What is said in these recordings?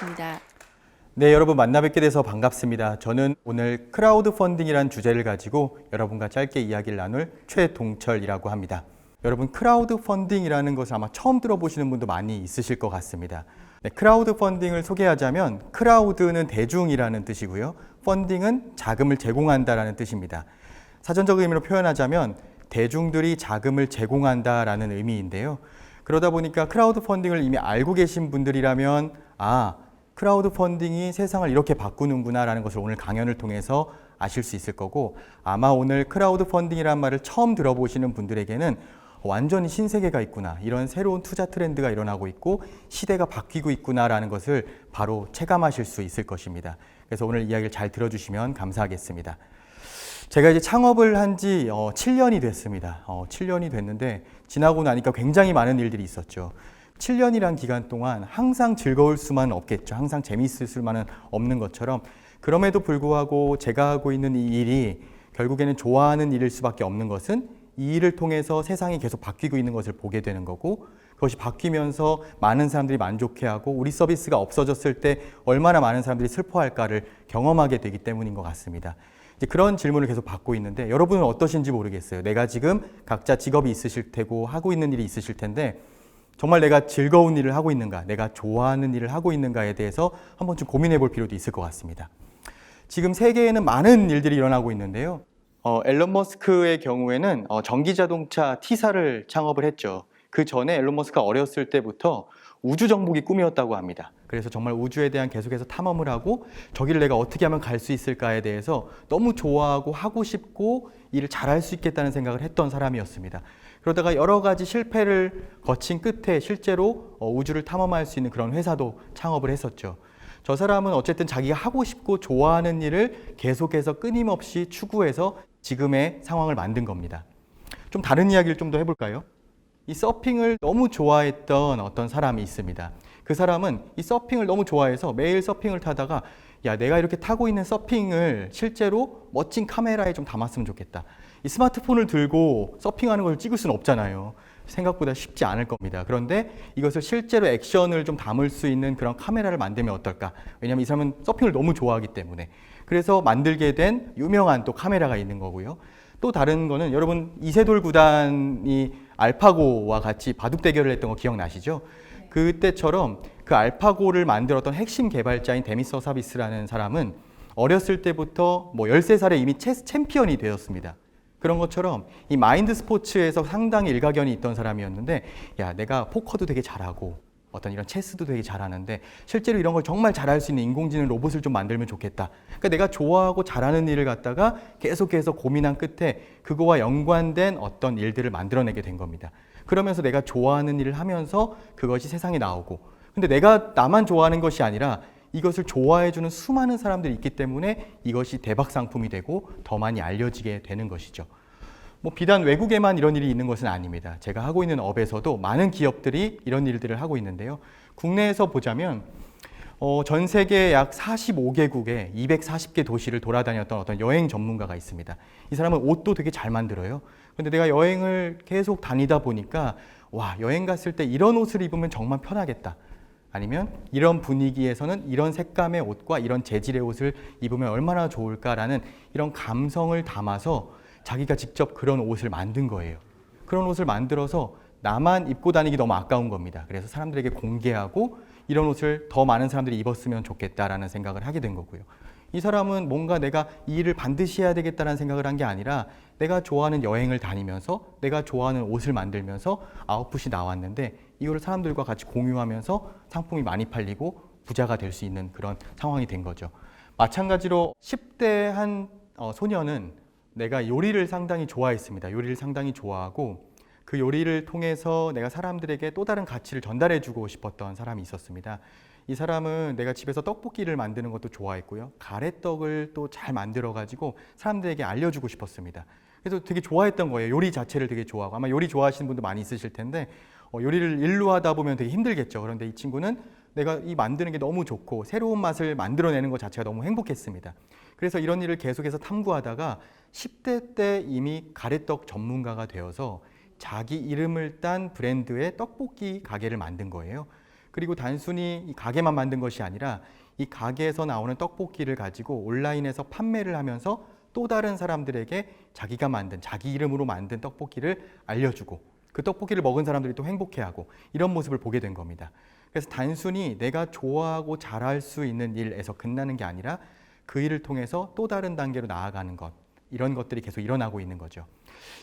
반갑습니다. 네, 여러분 만나 뵙게 돼서 반갑습니다. 저는 오늘 크라우드 펀딩이라는 주제를 가지고 여러분과 짧게 이야기를 나눌 최동철이라고 합니다. 여러분, 크라우드 펀딩이라는 것을 아마 처음 들어보시는 분도 많이 있으실 것 같습니다. 네, 크라우드 펀딩을 소개하자면 크라우드는 대중이라는 뜻이고요. 펀딩은 자금을 제공한다라는 뜻입니다. 사전적 의미로 표현하자면 대중들이 자금을 제공한다라는 의미인데요. 그러다 보니까 크라우드 펀딩을 이미 알고 계신 분들이라면 크라우드 펀딩이 세상을 이렇게 바꾸는구나 라는 것을 오늘 강연을 통해서 아실 수 있을 거고, 아마 오늘 크라우드 펀딩이라는 말을 처음 들어보시는 분들에게는 완전히 신세계가 있구나, 이런 새로운 투자 트렌드가 일어나고 있고 시대가 바뀌고 있구나 라는 것을 바로 체감하실 수 있을 것입니다. 그래서 오늘 이야기를 잘 들어주시면 감사하겠습니다. 제가 이제 창업을 한 지 7년이 됐습니다. 7년이 됐는데 지나고 나니까 굉장히 많은 일들이 있었죠. 7년이란 기간 동안 항상 즐거울 수만은 없겠죠. 항상 재미있을 수만은 없는 것처럼, 그럼에도 불구하고 제가 하고 있는 이 일이 결국에는 좋아하는 일일 수밖에 없는 것은 이 일을 통해서 세상이 계속 바뀌고 있는 것을 보게 되는 거고, 그것이 바뀌면서 많은 사람들이 만족해하고 우리 서비스가 없어졌을 때 얼마나 많은 사람들이 슬퍼할까를 경험하게 되기 때문인 것 같습니다. 이제 그런 질문을 계속 받고 있는데 여러분은 어떠신지 모르겠어요. 내가 지금 각자 직업이 있으실 테고 하고 있는 일이 있으실 텐데 정말 내가 즐거운 일을 하고 있는가, 내가 좋아하는 일을 하고 있는가에 대해서 한 번쯤 고민해 볼 필요도 있을 것 같습니다. 지금 세계에는 많은 일들이 일어나고 있는데요. 앨런 머스크의 경우에는 전기자동차 T사를 창업을 했죠. 그 전에 앨런 머스크가 어렸을 때부터 우주 정복이 꿈이었다고 합니다. 그래서 정말 우주에 대한 계속해서 탐험을 하고 저기를 내가 어떻게 하면 갈 수 있을까에 대해서 너무 좋아하고 하고 싶고 일을 잘할 수 있겠다는 생각을 했던 사람이었습니다. 그러다가 여러 가지 실패를 거친 끝에 실제로 우주를 탐험할 수 있는 그런 회사도 창업을 했었죠. 저 사람은 어쨌든 자기가 하고 싶고 좋아하는 일을 계속해서 끊임없이 추구해서 지금의 상황을 만든 겁니다. 좀 다른 이야기를 좀 더 해볼까요? 이 서핑을 너무 좋아했던 어떤 사람이 있습니다. 그 사람은 이 서핑을 너무 좋아해서 매일 서핑을 타다가 내가 이렇게 타고 있는 서핑을 실제로 멋진 카메라에 좀 담았으면 좋겠다. 이 스마트폰을 들고 서핑하는 걸 찍을 수는 없잖아요. 생각보다 쉽지 않을 겁니다. 그런데 이것을 실제로 액션을 좀 담을 수 있는 그런 카메라를 만들면 어떨까? 왜냐하면 이 사람은 서핑을 너무 좋아하기 때문에. 그래서 만들게 된 유명한 또 카메라가 있는 거고요. 또 다른 거는 여러분 이세돌 구단이 알파고와 같이 바둑 대결을 했던 거 기억나시죠? 그때처럼 그 알파고를 만들었던 핵심 개발자인 데미스 허사비스라는 사람은 어렸을 때부터 13살에 이미 체스 챔피언이 되었습니다. 그런 것처럼 이 마인드 스포츠에서 상당히 일가견이 있던 사람이었는데, 내가 포커도 되게 잘하고 어떤 이런 체스도 되게 잘하는데 실제로 이런 걸 정말 잘할 수 있는 인공지능 로봇을 좀 만들면 좋겠다. 그러니까 내가 좋아하고 잘하는 일을 갖다가 계속해서 고민한 끝에 그거와 연관된 어떤 일들을 만들어내게 된 겁니다. 그러면서 내가 좋아하는 일을 하면서 그것이 세상에 나오고, 근데 내가 나만 좋아하는 것이 아니라 이것을 좋아해주는 수많은 사람들이 있기 때문에 이것이 대박 상품이 되고 더 많이 알려지게 되는 것이죠. 비단 외국에만 이런 일이 있는 것은 아닙니다. 제가 하고 있는 업에서도 많은 기업들이 이런 일들을 하고 있는데요. 국내에서 보자면 전 세계 약 45개국에 240개 도시를 돌아다녔던 어떤 여행 전문가가 있습니다. 이 사람은 옷도 되게 잘 만들어요. 근데 내가 여행을 계속 다니다 보니까 여행 갔을 때 이런 옷을 입으면 정말 편하겠다. 아니면 이런 분위기에서는 이런 색감의 옷과 이런 재질의 옷을 입으면 얼마나 좋을까라는 이런 감성을 담아서 자기가 직접 그런 옷을 만든 거예요. 그런 옷을 만들어서 나만 입고 다니기 너무 아까운 겁니다. 그래서 사람들에게 공개하고 이런 옷을 더 많은 사람들이 입었으면 좋겠다라는 생각을 하게 된 거고요. 이 사람은 뭔가 내가 이 일을 반드시 해야 되겠다는 생각을 한 게 아니라 내가 좋아하는 여행을 다니면서 내가 좋아하는 옷을 만들면서 아웃풋이 나왔는데 이거를 사람들과 같이 공유하면서 상품이 많이 팔리고 부자가 될 수 있는 그런 상황이 된 거죠. 마찬가지로 10대 한 소년은 내가 요리를 상당히 좋아했습니다. 요리를 상당히 좋아하고 그 요리를 통해서 내가 사람들에게 또 다른 가치를 전달해 주고 싶었던 사람이 있었습니다. 이 사람은 내가 집에서 떡볶이를 만드는 것도 좋아했고요. 가래떡을 또 잘 만들어 가지고 사람들에게 알려주고 싶었습니다. 그래서 되게 좋아했던 거예요. 요리 자체를 되게 좋아하고. 아마 요리 좋아하시는 분도 많이 있으실 텐데 요리를 일로 하다 보면 되게 힘들겠죠. 그런데 이 친구는 내가 이 만드는 게 너무 좋고 새로운 맛을 만들어내는 것 자체가 너무 행복했습니다. 그래서 이런 일을 계속해서 탐구하다가 10대 때 이미 가래떡 전문가가 되어서 자기 이름을 딴 브랜드의 떡볶이 가게를 만든 거예요. 그리고 단순히 이 가게만 만든 것이 아니라 이 가게에서 나오는 떡볶이를 가지고 온라인에서 판매를 하면서 또 다른 사람들에게 자기가 만든, 자기 이름으로 만든 떡볶이를 알려주고 그 떡볶이를 먹은 사람들이 또 행복해하고 이런 모습을 보게 된 겁니다. 그래서 단순히 내가 좋아하고 잘할 수 있는 일에서 끝나는 게 아니라 그 일을 통해서 또 다른 단계로 나아가는 것, 이런 것들이 계속 일어나고 있는 거죠.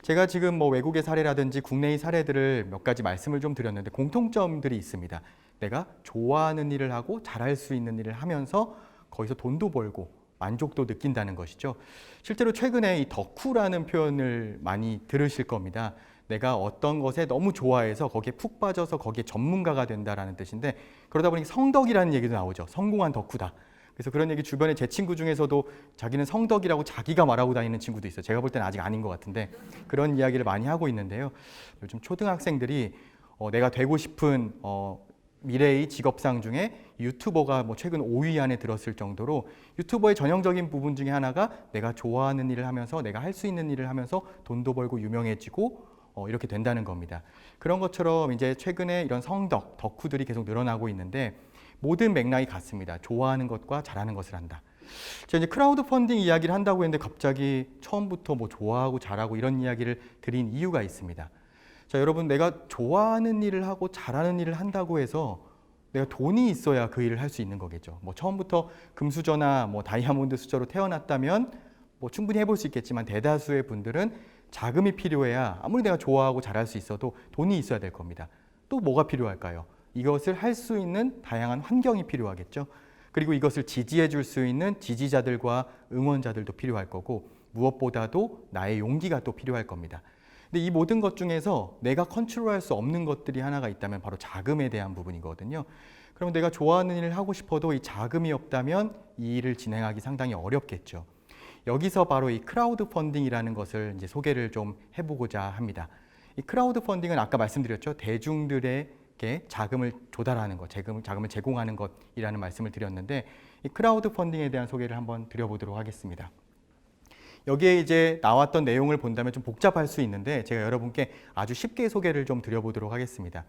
제가 지금 뭐 외국의 사례라든지 국내의 사례들을 몇 가지 말씀을 좀 드렸는데 공통점들이 있습니다. 내가 좋아하는 일을 하고 잘할 수 있는 일을 하면서 거기서 돈도 벌고 만족도 느낀다는 것이죠. 실제로 최근에 이 덕후라는 표현을 많이 들으실 겁니다. 내가 어떤 것에 너무 좋아해서 거기에 푹 빠져서 거기에 전문가가 된다라는 뜻인데, 그러다 보니 성덕이라는 얘기도 나오죠. 성공한 덕후다. 그래서 그런 얘기 주변에 제 친구 중에서도 자기는 성덕이라고 자기가 말하고 다니는 친구도 있어요. 제가 볼 때는 아직 아닌 것 같은데 그런 이야기를 많이 하고 있는데요. 요즘 초등학생들이 내가 되고 싶은 미래의 직업상 중에 유튜버가 뭐 최근 5위 안에 들었을 정도로 유튜버의 전형적인 부분 중에 하나가 내가 좋아하는 일을 하면서 내가 할 수 있는 일을 하면서 돈도 벌고 유명해지고 이렇게 된다는 겁니다. 그런 것처럼 이제 최근에 이런 성덕, 덕후들이 계속 늘어나고 있는데 모든 맥락이 같습니다. 좋아하는 것과 잘하는 것을 한다. 제가 이제 크라우드 펀딩 이야기를 한다고 했는데 갑자기 처음부터 뭐 좋아하고 잘하고 이런 이야기를 드린 이유가 있습니다. 자, 여러분, 내가 좋아하는 일을 하고 잘하는 일을 한다고 해서 내가 돈이 있어야 그 일을 할 수 있는 거겠죠. 뭐 처음부터 금수저나 뭐 다이아몬드 수저로 태어났다면 뭐 충분히 해볼 수 있겠지만 대다수의 분들은 자금이 필요해야 아무리 내가 좋아하고 잘할 수 있어도 돈이 있어야 될 겁니다. 또 뭐가 필요할까요? 이것을 할 수 있는 다양한 환경이 필요하겠죠. 그리고 이것을 지지해 줄 수 있는 지지자들과 응원자들도 필요할 거고 무엇보다도 나의 용기가 또 필요할 겁니다. 근데 이 모든 것 중에서 내가 컨트롤할 수 없는 것들이 하나가 있다면 바로 자금에 대한 부분이거든요. 그럼 내가 좋아하는 일을 하고 싶어도 이 자금이 없다면 이 일을 진행하기 상당히 어렵겠죠. 여기서 바로 이 크라우드 펀딩이라는 것을 이제 소개를 좀 해보고자 합니다. 이 크라우드 펀딩은 아까 말씀드렸죠. 대중들에게 자금을 조달하는 것, 자금을 제공하는 것이라는 말씀을 드렸는데 이 크라우드 펀딩에 대한 소개를 한번 드려보도록 하겠습니다. 여기에 이제 나왔던 내용을 본다면 좀 복잡할 수 있는데 제가 여러분께 아주 쉽게 소개를 좀 드려보도록 하겠습니다.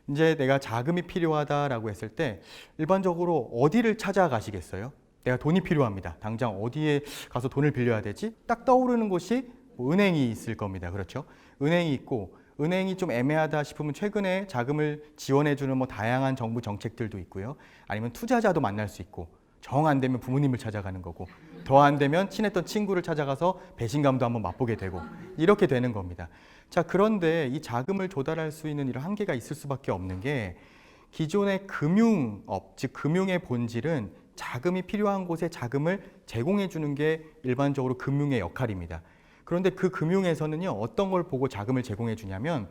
이제 내가 자금이 필요하다라고 했을 때 일반적으로 어디를 찾아가시겠어요? 내가 돈이 필요합니다. 당장 어디에 가서 돈을 빌려야 되지? 딱 떠오르는 곳이 뭐 은행이 있을 겁니다. 그렇죠? 은행이 있고 은행이 좀 애매하다 싶으면 최근에 자금을 지원해주는 뭐 다양한 정부 정책들도 있고요. 아니면 투자자도 만날 수 있고 정 안 되면 부모님을 찾아가는 거고 더 안 되면 친했던 친구를 찾아가서 배신감도 한번 맛보게 되고 이렇게 되는 겁니다. 자, 그런데 이 자금을 조달할 수 있는 이런 한계가 있을 수밖에 없는 게 기존의 금융업, 즉 금융의 본질은 자금이 필요한 곳에 자금을 제공해 주는 게 일반적으로 금융의 역할입니다. 그런데 그 금융에서는요, 어떤 걸 보고 자금을 제공해 주냐면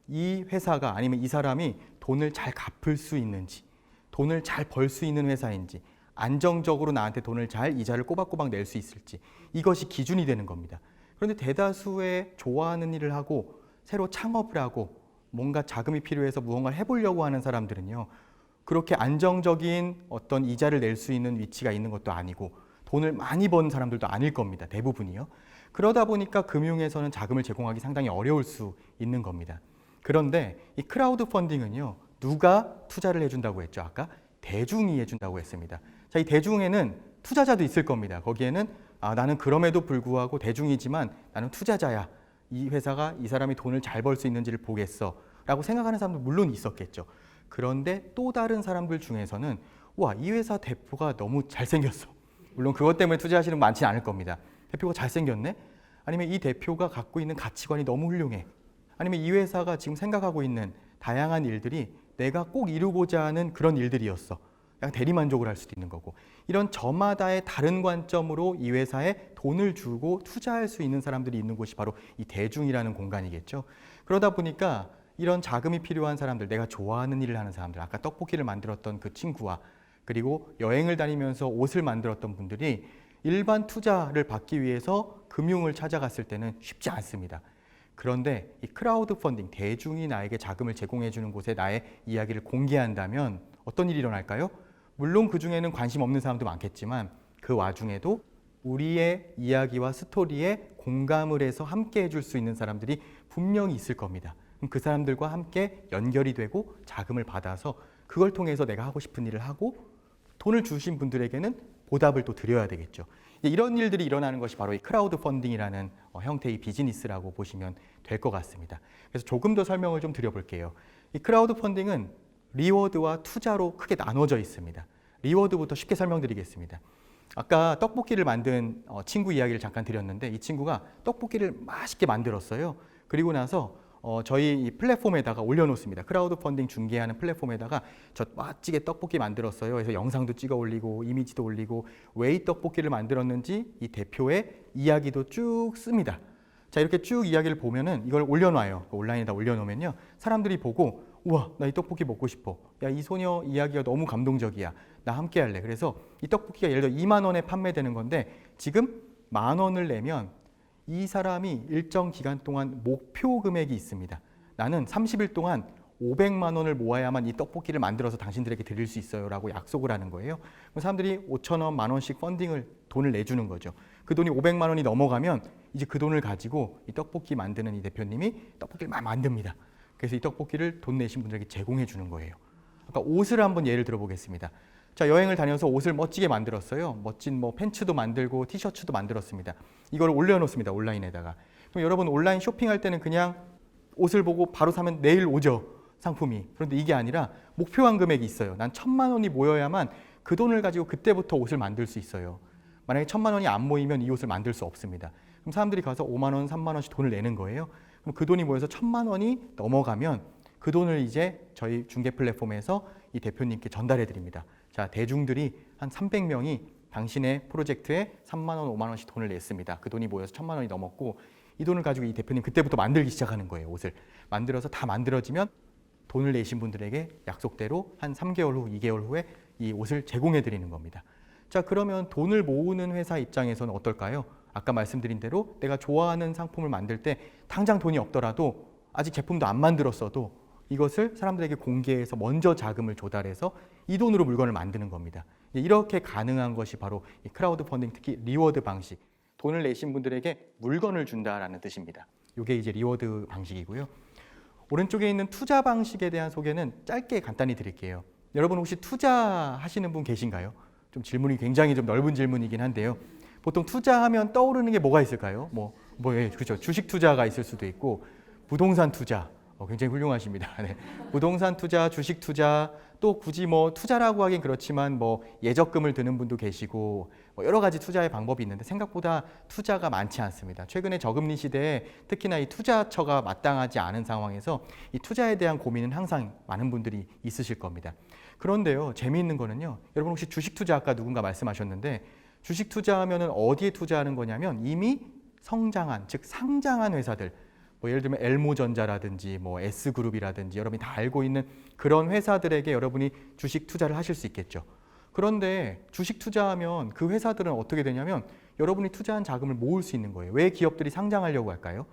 이 회사가 아니면 이 사람이 돈을 잘 갚을 수 있는지, 돈을 잘 벌 수 있는 회사인지, 안정적으로 나한테 돈을 잘 이자를 꼬박꼬박 낼 수 있을지, 이것이 기준이 되는 겁니다. 그런데 대다수의 좋아하는 일을 하고 새로 창업을 하고 뭔가 자금이 필요해서 무언가를 해보려고 하는 사람들은요, 그렇게 안정적인 어떤 이자를 낼 수 있는 위치가 있는 것도 아니고 돈을 많이 버는 사람들도 아닐 겁니다. 대부분이요. 그러다 보니까 금융에서는 자금을 제공하기 상당히 어려울 수 있는 겁니다. 그런데 이 크라우드 펀딩은요, 누가 투자를 해준다고 했죠? 아까 대중이 해준다고 했습니다. 자, 이 대중에는 투자자도 있을 겁니다. 거기에는 나는 그럼에도 불구하고 대중이지만 나는 투자자야. 이 회사가 이 사람이 돈을 잘 벌 수 있는지를 보겠어 라고 생각하는 사람도 물론 있었겠죠. 그런데 또 다른 사람들 중에서는 와, 이 회사 대표가 너무 잘생겼어. 물론 그것 때문에 투자하시는 분 많지는 않을 겁니다. 대표가 잘생겼네? 아니면 이 대표가 갖고 있는 가치관이 너무 훌륭해. 아니면 이 회사가 지금 생각하고 있는 다양한 일들이 내가 꼭 이루고자 하는 그런 일들이었어. 그냥 대리만족을 할 수도 있는 거고. 이런 저마다의 다른 관점으로 이 회사에 돈을 주고 투자할 수 있는 사람들이 있는 곳이 바로 이 대중이라는 공간이겠죠. 그러다 보니까 이런 자금이 필요한 사람들, 내가 좋아하는 일을 하는 사람들, 아까 떡볶이를 만들었던 그 친구와 그리고 여행을 다니면서 옷을 만들었던 분들이 일반 투자를 받기 위해서 금융을 찾아갔을 때는 쉽지 않습니다. 그런데 이 크라우드 펀딩, 대중이 나에게 자금을 제공해 주는 곳에 나의 이야기를 공개한다면 어떤 일이 일어날까요? 물론 그 중에는 관심 없는 사람도 많겠지만 그 와중에도 우리의 이야기와 스토리에 공감을 해서 함께 해줄 수 있는 사람들이 분명히 있을 겁니다. 그 사람들과 함께 연결이 되고 자금을 받아서 그걸 통해서 내가 하고 싶은 일을 하고 돈을 주신 분들에게는 보답을 또 드려야 되겠죠. 이런 일들이 일어나는 것이 바로 이 크라우드 펀딩이라는 형태의 비즈니스라고 보시면 될 것 같습니다. 그래서 조금 더 설명을 좀 드려볼게요. 이 크라우드 펀딩은 리워드와 투자로 크게 나눠져 있습니다. 리워드부터 쉽게 설명드리겠습니다. 아까 떡볶이를 만든 친구 이야기를 잠깐 드렸는데 이 친구가 떡볶이를 맛있게 만들었어요. 그리고 나서 저희 이 플랫폼에다가 올려놓습니다. 크라우드 펀딩 중개하는 플랫폼에다가 저 맛지게 떡볶이 만들었어요. 그래서 영상도 찍어 올리고 이미지도 올리고 왜 이 떡볶이를 만들었는지 이 대표의 이야기도 쭉 씁니다. 자, 이렇게 쭉 이야기를 보면은 이걸 올려놔요. 온라인에다 올려놓으면요. 사람들이 보고 우와, 나 이 떡볶이 먹고 싶어. 야, 이 소녀 이야기가 너무 감동적이야. 나 함께 할래. 그래서 이 떡볶이가 예를 들어 2만 원에 판매되는 건데 지금 10,000원을 내면 이 사람이 일정 기간 동안 목표 금액이 있습니다. 나는 30일 동안 500만 원을 모아야만 이 떡볶이를 만들어서 당신들에게 드릴 수 있어요 라고 약속을 하는 거예요. 그럼 사람들이 5,000원, 10,000원씩 돈을 내주는 거죠. 그 돈이 500만 원이 넘어가면 이제 그 돈을 가지고 이 떡볶이 만드는 이 대표님이 떡볶이를 막 만듭니다. 그래서 이 떡볶이를 돈 내신 분들에게 제공해 주는 거예요. 아까 옷을 한번 예를 들어 보겠습니다. 자, 여행을 다녀서 옷을 멋지게 만들었어요. 멋진 팬츠도 만들고 티셔츠도 만들었습니다. 이걸 올려놓습니다. 온라인에다가. 그럼 여러분 온라인 쇼핑할 때는 그냥 옷을 보고 바로 사면 내일 오죠. 상품이. 그런데 이게 아니라 목표한 금액이 있어요. 난 1,000만 원이 모여야만 그 돈을 가지고 그때부터 옷을 만들 수 있어요. 만약에 1,000만 원이 안 모이면 이 옷을 만들 수 없습니다. 그럼 사람들이 가서 5만 원, 3만 원씩 돈을 내는 거예요. 그럼 그 돈이 모여서 1,000만 원이 넘어가면 그 돈을 이제 저희 중개 플랫폼에서 이 대표님께 전달해 드립니다. 자, 대중들이 한 300명이 당신의 프로젝트에 3만 원, 5만 원씩 돈을 냈습니다. 그 돈이 모여서 1,000만 원이 넘었고 이 돈을 가지고 이 대표님 그때부터 만들기 시작하는 거예요. 옷을 만들어서 다 만들어지면 돈을 내신 분들에게 약속대로 한 3개월 후, 2개월 후에 이 옷을 제공해 드리는 겁니다. 자, 그러면 돈을 모으는 회사 입장에서는 어떨까요? 아까 말씀드린 대로 내가 좋아하는 상품을 만들 때 당장 돈이 없더라도 아직 제품도 안 만들었어도 이것을 사람들에게 공개해서 먼저 자금을 조달해서 이 돈으로 물건을 만드는 겁니다. 이렇게 가능한 것이 바로 이 크라우드 펀딩, 특히 리워드 방식. 돈을 내신 분들에게 물건을 준다라는 뜻입니다. 이게 이제 리워드 방식이고요. 오른쪽에 있는 투자 방식에 대한 소개는 짧게 간단히 드릴게요. 여러분 혹시 투자하시는 분 계신가요? 좀 질문이 굉장히 좀 넓은 질문이긴 한데요. 보통 투자하면 떠오르는 게 뭐가 있을까요? 그렇죠. 주식 투자가 있을 수도 있고 부동산 투자. 굉장히 훌륭하십니다. 네. 부동산 투자, 주식 투자, 또 굳이 투자라고 하긴 그렇지만 예적금을 드는 분도 계시고 여러 가지 투자의 방법이 있는데 생각보다 투자가 많지 않습니다. 최근에 저금리 시대에 특히나 이 투자처가 마땅하지 않은 상황에서 이 투자에 대한 고민은 항상 많은 분들이 있으실 겁니다. 그런데요, 재미있는 거는요, 여러분 혹시 주식 투자 아까 누군가 말씀하셨는데 주식 투자하면은 어디에 투자하는 거냐면 이미 성장한, 즉 상장한 회사들, 예를 들면 엘모전자라든지 S그룹이라든지 여러분이 다 알고 있는 그런 회사들에게 여러분이 주식 투자를 하실 수 있겠죠. 그런데 주식 투자하면 그 회사들은 어떻게 되냐면 여러분이 투자한 자금을 모을 수 있는 거예요. 왜 기업들이 상장하려고 할까요?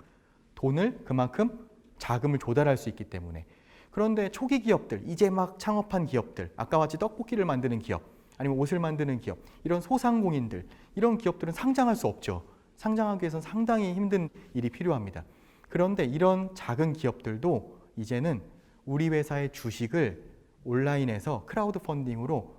돈을 그만큼 자금을 조달할 수 있기 때문에. 그런데 초기 기업들, 이제 막 창업한 기업들, 아까 같이 떡볶이를 만드는 기업, 아니면 옷을 만드는 기업, 이런 소상공인들, 이런 기업들은 상장할 수 없죠. 상장하기 위해서는 상당히 힘든 일이 필요합니다. 그런데 이런 작은 기업들도 이제는 우리 회사의 주식을 온라인에서 크라우드 펀딩으로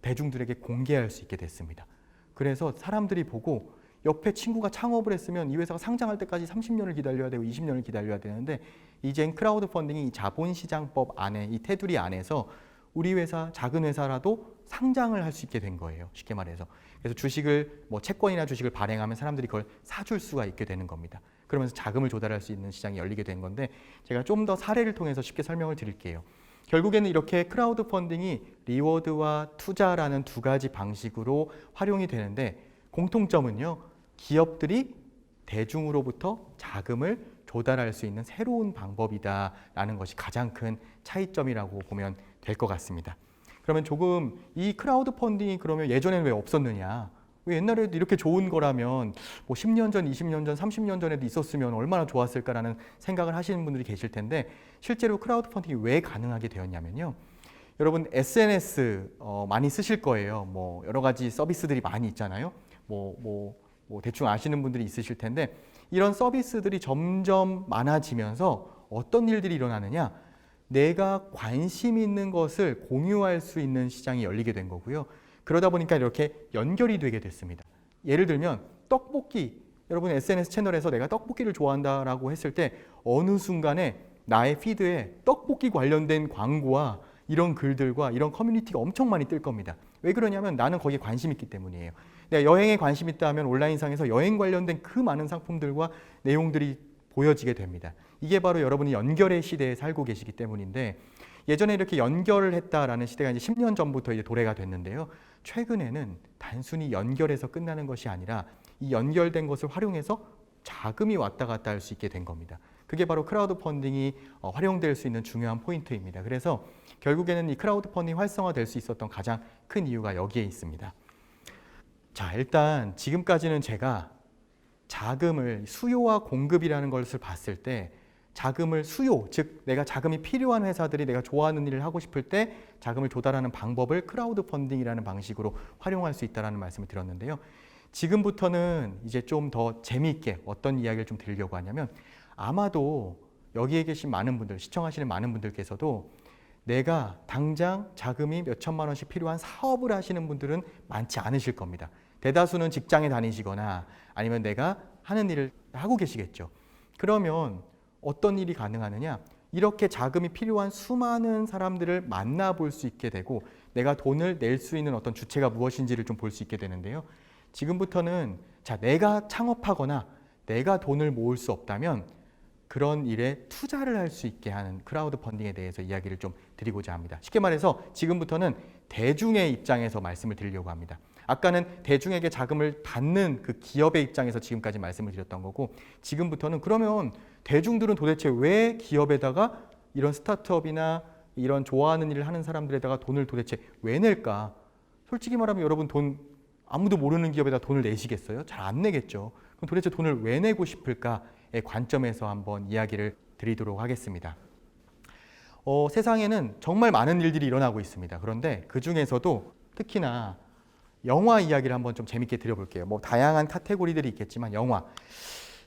대중들에게 공개할 수 있게 됐습니다. 그래서 사람들이 보고 옆에 친구가 창업을 했으면 이 회사가 상장할 때까지 30년을 기다려야 되고 20년을 기다려야 되는데 이젠 크라우드 펀딩이 이 자본시장법 안에, 이 테두리 안에서 우리 회사, 작은 회사라도 상장을 할 수 있게 된 거예요. 쉽게 말해서. 그래서 주식을, 채권이나 주식을 발행하면 사람들이 그걸 사줄 수가 있게 되는 겁니다. 그러면서 자금을 조달할 수 있는 시장이 열리게 된 건데 제가 좀 더 사례를 통해서 쉽게 설명을 드릴게요. 결국에는 이렇게 크라우드 펀딩이 리워드와 투자라는 두 가지 방식으로 활용이 되는데 공통점은요, 기업들이 대중으로부터 자금을 조달할 수 있는 새로운 방법이다라는 것이 가장 큰 차이점이라고 보면 될 것 같습니다. 그러면 조금 이 크라우드 펀딩이 그러면 예전에는 왜 없었느냐? 왜 옛날에도 이렇게 좋은 거라면 10년 전, 20년 전, 30년 전에도 있었으면 얼마나 좋았을까라는 생각을 하시는 분들이 계실 텐데 실제로 크라우드 펀딩이 왜 가능하게 되었냐면요. 여러분 SNS 많이 쓰실 거예요. 여러 가지 서비스들이 많이 있잖아요. 대충 아시는 분들이 있으실 텐데 이런 서비스들이 점점 많아지면서 어떤 일들이 일어나느냐? 내가 관심 있는 것을 공유할 수 있는 시장이 열리게 된 거고요. 그러다 보니까 이렇게 연결이 되게 됐습니다. 예를 들면 떡볶이, 여러분 SNS 채널에서 내가 떡볶이를 좋아한다라고 했을 때 어느 순간에 나의 피드에 떡볶이 관련된 광고와 이런 글들과 이런 커뮤니티가 엄청 많이 뜰 겁니다. 왜 그러냐면 나는 거기에 관심 있기 때문이에요. 내가 여행에 관심 있다 하면 온라인상에서 여행 관련된 그 많은 상품들과 내용들이 보여지게 됩니다. 이게 바로 여러분이 연결의 시대에 살고 계시기 때문인데, 예전에 이렇게 연결을 했다라는 시대가 이제 10년 전부터 이제 도래가 됐는데요. 최근에는 단순히 연결해서 끝나는 것이 아니라 이 연결된 것을 활용해서 자금이 왔다 갔다 할 수 있게 된 겁니다. 그게 바로 크라우드 펀딩이 활용될 수 있는 중요한 포인트입니다. 그래서 결국에는 이 크라우드 펀딩이 활성화될 수 있었던 가장 큰 이유가 여기에 있습니다. 자, 일단 지금까지는 제가 자금을 수요와 공급이라는 것을 봤을 때 자금을 수요, 즉 내가 자금이 필요한 회사들이 내가 좋아하는 일을 하고 싶을 때 자금을 조달하는 방법을 크라우드 펀딩이라는 방식으로 활용할 수 있다는 말씀을 드렸는데요. 지금부터는 이제 좀 더 재미있게 어떤 이야기를 좀 드리려고 하냐면, 아마도 여기에 계신 많은 분들, 시청하시는 많은 분들께서도 내가 당장 자금이 몇 천만 원씩 필요한 사업을 하시는 분들은 많지 않으실 겁니다. 대다수는 직장에 다니시거나 아니면 내가 하는 일을 하고 계시겠죠. 그러면 어떤 일이 가능하느냐? 이렇게 자금이 필요한 수많은 사람들을 만나볼 수 있게 되고 내가 돈을 낼 수 있는 어떤 주체가 무엇인지를 좀 볼 수 있게 되는데요. 지금부터는 내가 창업하거나 내가 돈을 모을 수 없다면 그런 일에 투자를 할 수 있게 하는 크라우드 펀딩에 대해서 이야기를 좀 드리고자 합니다. 쉽게 말해서 지금부터는 대중의 입장에서 말씀을 드리려고 합니다. 아까는 대중에게 자금을 받는 그 기업의 입장에서 지금까지 말씀을 드렸던 거고, 지금부터는 그러면 대중들은 도대체 왜 기업에다가 이런 스타트업이나 이런 좋아하는 일을 하는 사람들에다가 돈을 도대체 왜 낼까? 솔직히 말하면 여러분 돈 아무도 모르는 기업에다 돈을 내시겠어요? 잘 안 내겠죠. 그럼 도대체 돈을 왜 내고 싶을까의 관점에서 한번 이야기를 드리도록 하겠습니다. 세상에는 정말 많은 일들이 일어나고 있습니다. 그런데 그 중에서도 특히나 영화 이야기를 한번 좀 재밌게 드려볼게요. 뭐 다양한 카테고리들이 있겠지만 영화.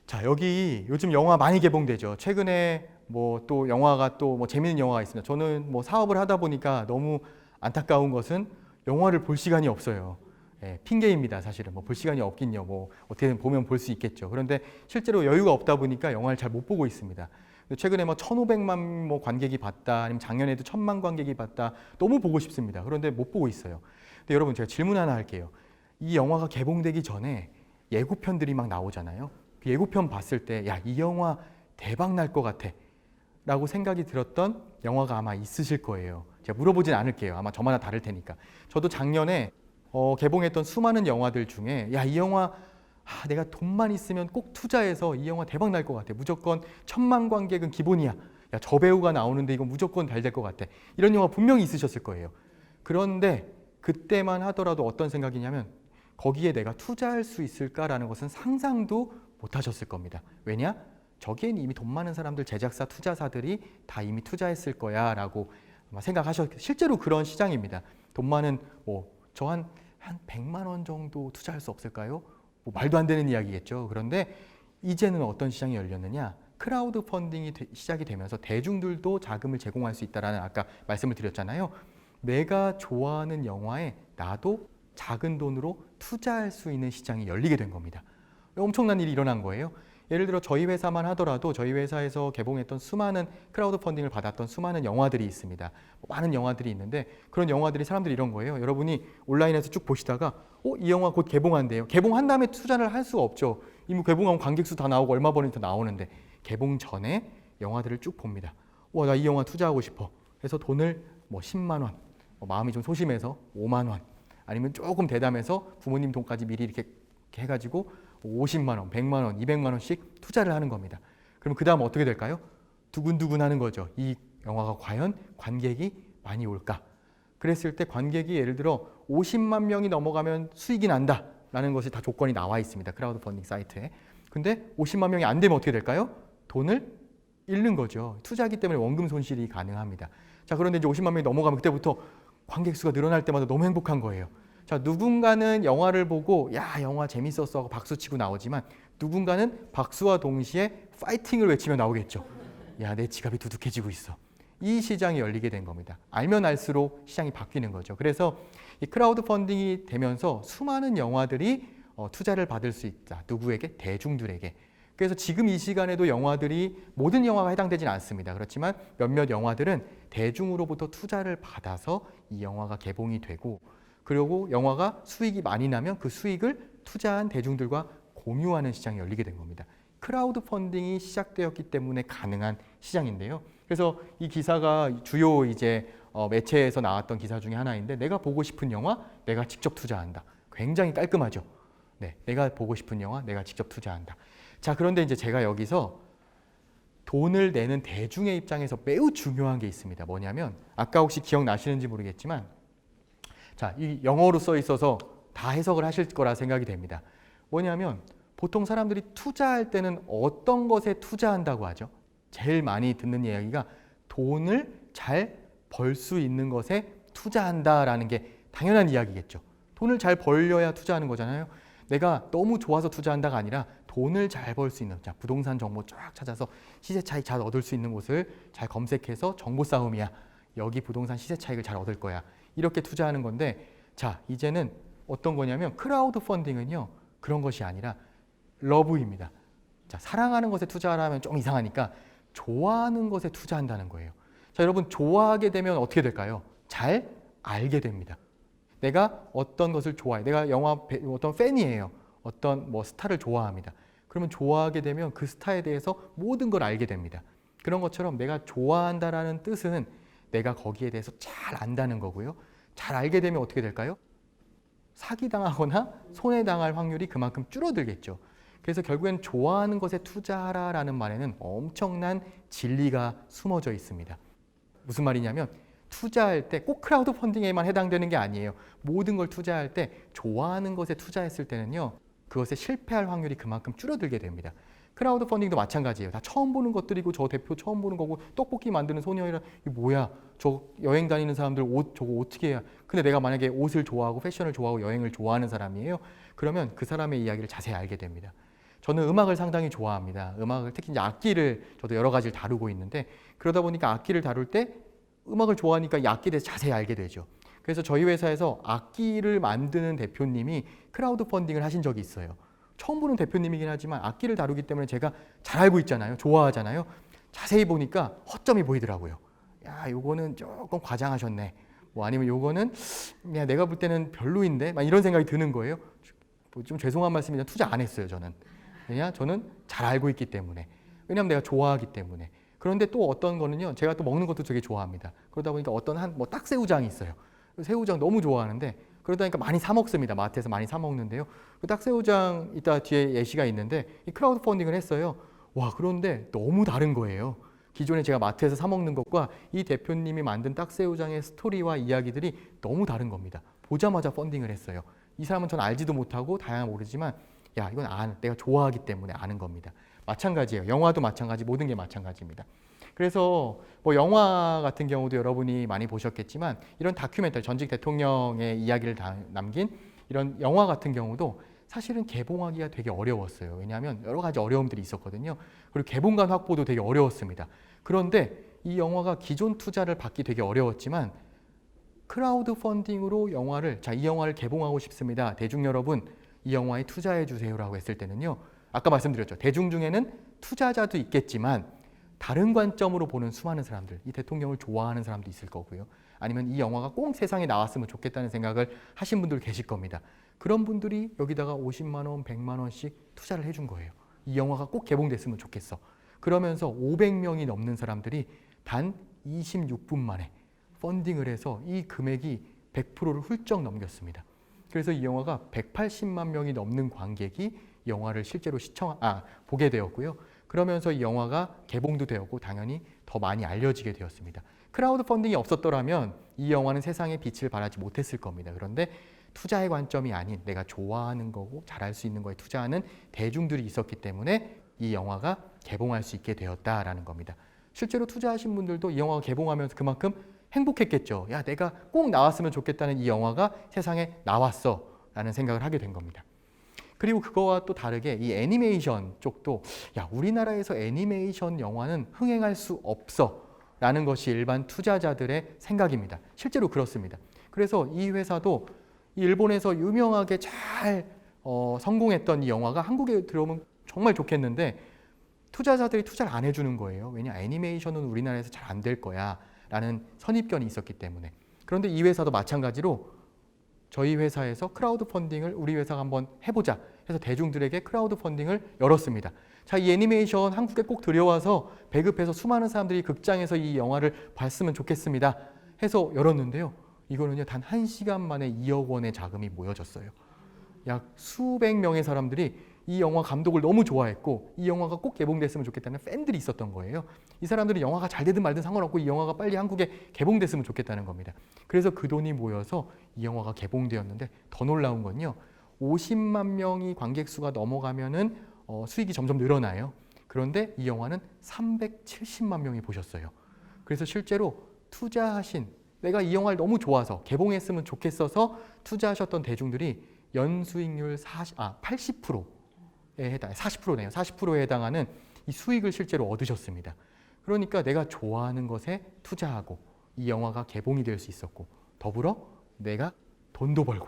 자, 여기 요즘 영화 많이 개봉되죠. 최근에 뭐 또 영화가 또 뭐 재밌는 영화가 있습니다. 저는 뭐 사업을 하다 보니까 너무 안타까운 것은 영화를 볼 시간이 없어요. 예, 핑계입니다. 사실은 뭐 볼 시간이 없긴요. 뭐 어떻게든 보면 볼 수 있겠죠. 그런데 실제로 여유가 없다 보니까 영화를 잘 못 보고 있습니다. 최근에 뭐 1,500만 뭐 관객이 봤다, 아니면 작년에도 1,000만 관객이 봤다. 너무 보고 싶습니다. 그런데 못 보고 있어요. 근데 여러분 제가 질문 하나 할게요. 이 영화가 개봉되기 전에 예고편들이 막 나오잖아요. 그 예고편 봤을 때 야, 이 영화 대박 날 것 같아 라고 생각이 들었던 영화가 아마 있으실 거예요. 제가 물어보진 않을게요. 아마 저마다 다를 테니까. 저도 작년에 개봉했던 수많은 영화들 중에 야, 이 영화 내가 돈만 있으면 꼭 투자해서 이 영화 대박 날 것 같아. 무조건 1,000만 관객은 기본이야. 야, 저 배우가 나오는데 이거 무조건 잘 될 것 같아. 이런 영화 분명히 있으셨을 거예요. 그런데 그때만 하더라도 어떤 생각이냐면 거기에 내가 투자할 수 있을까라는 것은 상상도 못 하셨을 겁니다. 왜냐? 저기엔 이미 돈 많은 사람들, 제작사, 투자사들이 다 이미 투자했을 거야 라고 실제로 그런 시장입니다. 돈 많은 저 한 100만 원 정도 투자할 수 없을까요? 뭐 말도 안 되는 이야기겠죠. 그런데 이제는 어떤 시장이 열렸느냐? 크라우드 펀딩이 시작이 되면서 대중들도 자금을 제공할 수 있다라는 아까 말씀을 드렸잖아요. 내가 좋아하는 영화에 나도 작은 돈으로 투자할 수 있는 시장이 열리게 된 겁니다. 엄청난 일이 일어난 거예요. 예를 들어 저희 회사만 하더라도 저희 회사에서 개봉했던 수많은 크라우드 펀딩을 받았던 수많은 영화들이 있습니다. 많은 영화들이 있는데 그런 영화들이 사람들이 이런 거예요. 여러분이 온라인에서 쭉 보시다가 이 영화 곧 개봉한대요. 개봉한 다음에 투자를 할 수가 없죠. 이미 개봉하면 관객수 다 나오고 얼마 버는지 나오는데 개봉 전에 영화들을 쭉 봅니다. 나 이 영화 투자하고 싶어. 그래서 돈을 10만 원, 마음이 좀 소심해서 5만 원, 아니면 조금 대담해서 부모님 돈까지 미리 이렇게 해가지고 50만 원, 100만 원, 200만 원씩 투자를 하는 겁니다. 그럼 그 다음 어떻게 될까요? 두근두근 하는 거죠. 이 영화가 과연 관객이 많이 올까? 그랬을 때 관객이 예를 들어 50만 명이 넘어가면 수익이 난다 라는 것이 다 조건이 나와 있습니다. 크라우드 펀딩 사이트에. 근데 50만 명이 안 되면 어떻게 될까요? 돈을 잃는 거죠. 투자하기 때문에 원금 손실이 가능합니다. 자, 그런데 이제 50만 명이 넘어가면 그때부터 관객 수가 늘어날 때마다 너무 행복한 거예요. 자, 누군가는 영화를 보고 야, 영화 재밌었어 하고 박수치고 나오지만 누군가는 박수와 동시에 파이팅을 외치며 나오겠죠. 야, 내 지갑이 두둑해지고 있어. 이 시장이 열리게 된 겁니다. 알면 알수록 시장이 바뀌는 거죠. 그래서 이 크라우드 펀딩이 되면서 수많은 영화들이 투자를 받을 수 있다. 누구에게? 대중들에게. 그래서 지금 이 시간에도 영화들이 모든 영화가 해당되지는 않습니다. 그렇지만 몇몇 영화들은 대중으로부터 투자를 받아서 이 영화가 개봉이 되고, 그리고 영화가 수익이 많이 나면 그 수익을 투자한 대중들과 공유하는 시장이 열리게 된 겁니다. 크라우드 펀딩이 시작되었기 때문에 가능한 시장인데요. 그래서 이 기사가 주요 이제 매체에서 나왔던 기사 중에 하나인데, 내가 보고 싶은 영화, 내가 직접 투자한다. 굉장히 깔끔하죠. 네, 내가 보고 싶은 영화, 내가 직접 투자한다. 자, 그런데 이제 제가 여기서 돈을 내는 대중의 입장에서 매우 중요한 게 있습니다. 뭐냐면, 아까 혹시 기억나시는지 모르겠지만, 자, 이 영어로 써 있어서 다 해석을 하실 거라 생각이 됩니다. 뭐냐면, 보통 사람들이 투자할 때는 어떤 것에 투자한다고 하죠? 제일 많이 듣는 이야기가 돈을 잘 벌 수 있는 것에 투자한다라는 게 당연한 이야기겠죠. 돈을 잘 벌려야 투자하는 거잖아요. 내가 너무 좋아서 투자한다가 아니라 돈을 잘 벌 수 있는, 자, 부동산 정보 쫙 찾아서 시세 차익 잘 얻을 수 있는 곳을 잘 검색해서 정보 싸움이야. 여기 부동산 시세 차익을 잘 얻을 거야. 이렇게 투자하는 건데, 자, 이제는 어떤 거냐면 크라우드 펀딩은요, 그런 것이 아니라 러브입니다. 자, 사랑하는 것에 투자하면 좀 이상하니까 좋아하는 것에 투자한다는 거예요. 자, 여러분, 좋아하게 되면 어떻게 될까요? 잘 알게 됩니다. 내가 어떤 것을 좋아해. 내가 영화 어떤 팬이에요. 어떤 뭐 스타를 좋아합니다. 그러면 좋아하게 되면 그 스타에 대해서 모든 걸 알게 됩니다. 그런 것처럼 내가 좋아한다라는 뜻은 내가 거기에 대해서 잘 안다는 거고요. 잘 알게 되면 어떻게 될까요? 사기당하거나 손해당할 확률이 그만큼 줄어들겠죠. 그래서 결국엔 좋아하는 것에 투자하라라는 말에는 엄청난 진리가 숨어져 있습니다. 무슨 말이냐면, 투자할 때 꼭 크라우드 펀딩에만 해당되는 게 아니에요. 모든 걸 투자할 때 좋아하는 것에 투자했을 때는요, 그것에 실패할 확률이 그만큼 줄어들게 됩니다. 크라우드 펀딩도 마찬가지예요. 다 처음 보는 것들이고, 저 대표 처음 보는 거고, 떡볶이 만드는 소녀이라, 이게 뭐야? 저 여행 다니는 사람들 옷 저거 어떻게 해야? 근데 내가 만약에 옷을 좋아하고 패션을 좋아하고 여행을 좋아하는 사람이에요. 그러면 그 사람의 이야기를 자세히 알게 됩니다. 저는 음악을 상당히 좋아합니다. 음악을, 특히 이제 악기를 저도 여러 가지를 다루고 있는데, 그러다 보니까 악기를 다룰 때 음악을 좋아하니까 이 악기에 대해서 자세히 알게 되죠. 그래서 저희 회사에서 악기를 만드는 대표님이 크라우드 펀딩을 하신 적이 있어요. 처음 보는 대표님이긴 하지만 악기를 다루기 때문에 제가 잘 알고 있잖아요. 좋아하잖아요. 자세히 보니까 허점이 보이더라고요. 야, 요거는 조금 과장하셨네. 뭐 아니면 요거는 야, 내가 볼 때는 별로인데, 막 이런 생각이 드는 거예요. 뭐 좀 죄송한 말씀이지만 투자 안 했어요, 저는. 왜냐? 저는 잘 알고 있기 때문에. 왜냐하면 내가 좋아하기 때문에. 그런데 또 어떤 거는요, 제가 또 먹는 것도 되게 좋아합니다. 그러다 보니까 어떤 뭐 딱새우장이 있어요. 새우장 너무 좋아하는데, 그러다 보니까 많이 사 먹습니다. 마트에서 많이 사 먹는데요. 그 딱새우장 이따 뒤에 예시가 있는데, 이 크라우드 펀딩을 했어요. 와, 그런데 너무 다른 거예요. 기존에 제가 마트에서 사 먹는 것과 이 대표님이 만든 딱새우장의 스토리와 이야기들이 너무 다른 겁니다. 보자마자 펀딩을 했어요. 이 사람은 전 알지도 못하고 다양한 모르지만, 야, 이건 내가 좋아하기 때문에 아는 겁니다. 마찬가지예요. 영화도 마찬가지, 모든 게 마찬가지입니다. 그래서 뭐 영화 같은 경우도 여러분이 많이 보셨겠지만, 이런 다큐멘터리, 전직 대통령의 이야기를 남긴 이런 영화 같은 경우도 사실은 개봉하기가 되게 어려웠어요. 왜냐하면 여러 가지 어려움들이 있었거든요. 그리고 개봉관 확보도 되게 어려웠습니다. 그런데 이 영화가 기존 투자를 받기 되게 어려웠지만, 크라우드 펀딩으로 영화를, 자, 이 영화를 개봉하고 싶습니다. 대중 여러분, 이 영화에 투자해 주세요라고 했을 때는요, 아까 말씀드렸죠. 대중 중에는 투자자도 있겠지만 다른 관점으로 보는 수많은 사람들, 이 대통령을 좋아하는 사람도 있을 거고요. 아니면 이 영화가 꼭 세상에 나왔으면 좋겠다는 생각을 하신 분들 계실 겁니다. 그런 분들이 여기다가 50만 원, 100만 원씩 투자를 해준 거예요. 이 영화가 꼭 개봉됐으면 좋겠어. 그러면서 500명이 넘는 사람들이 단 26분 만에 펀딩을 해서 이 금액이 100%를 훌쩍 넘겼습니다. 그래서 이 영화가 180만 명이 넘는 관객이 영화를 실제로 보게 되었고요. 그러면서 이 영화가 개봉도 되었고 당연히 더 많이 알려지게 되었습니다. 크라우드 펀딩이 없었더라면 이 영화는 세상에 빛을 발하지 못했을 겁니다. 그런데 투자의 관점이 아닌 내가 좋아하는 거고 잘할 수 있는 거에 투자하는 대중들이 있었기 때문에 이 영화가 개봉할 수 있게 되었다라는 겁니다. 실제로 투자하신 분들도 이 영화가 개봉하면서 그만큼 행복했겠죠. 야, 내가 꼭 나왔으면 좋겠다는 이 영화가 세상에 나왔어 라는 생각을 하게 된 겁니다. 그리고 그거와 또 다르게 이 애니메이션 쪽도, 야, 우리나라에서 애니메이션 영화는 흥행할 수 없어 라는 것이 일반 투자자들의 생각입니다. 실제로 그렇습니다. 그래서 이 회사도 일본에서 유명하게 잘 성공했던 이 영화가 한국에 들어오면 정말 좋겠는데 투자자들이 투자를 안 해주는 거예요. 왜냐, 애니메이션은 우리나라에서 잘 안 될 거야 라는 선입견이 있었기 때문에. 그런데 이 회사도 마찬가지로 저희 회사에서 크라우드 펀딩을 우리 회사가 한번 해보자 해서 대중들에게 크라우드 펀딩을 열었습니다. 자, 이 애니메이션 한국에 꼭 들여와서 배급해서 수많은 사람들이 극장에서 이 영화를 봤으면 좋겠습니다 해서 열었는데요. 이거는요, 단 1시간 만에 2억 원의 자금이 모여졌어요. 약 수백 명의 사람들이 이 영화 감독을 너무 좋아했고 이 영화가 꼭 개봉됐으면 좋겠다는 팬들이 있었던 거예요. 이 사람들이 영화가 잘 되든 말든 상관없고 이 영화가 빨리 한국에 개봉됐으면 좋겠다는 겁니다. 그래서 그 돈이 모여서 이 영화가 개봉되었는데 더 놀라운 건요, 50만 명이 관객 수가 넘어가면은 수익이 점점 늘어나요. 그런데 이 영화는 370만 명이 보셨어요. 그래서 실제로 투자하신, 내가 이 영화를 너무 좋아서 개봉했으면 좋겠어서 투자하셨던 대중들이 연수익률 80%에 해당, 40%네요. 40%에 해당하는 이 수익을 실제로 얻으셨습니다. 그러니까 내가 좋아하는 것에 투자하고 이 영화가 개봉이 될 수 있었고, 더불어 내가 돈도 벌고,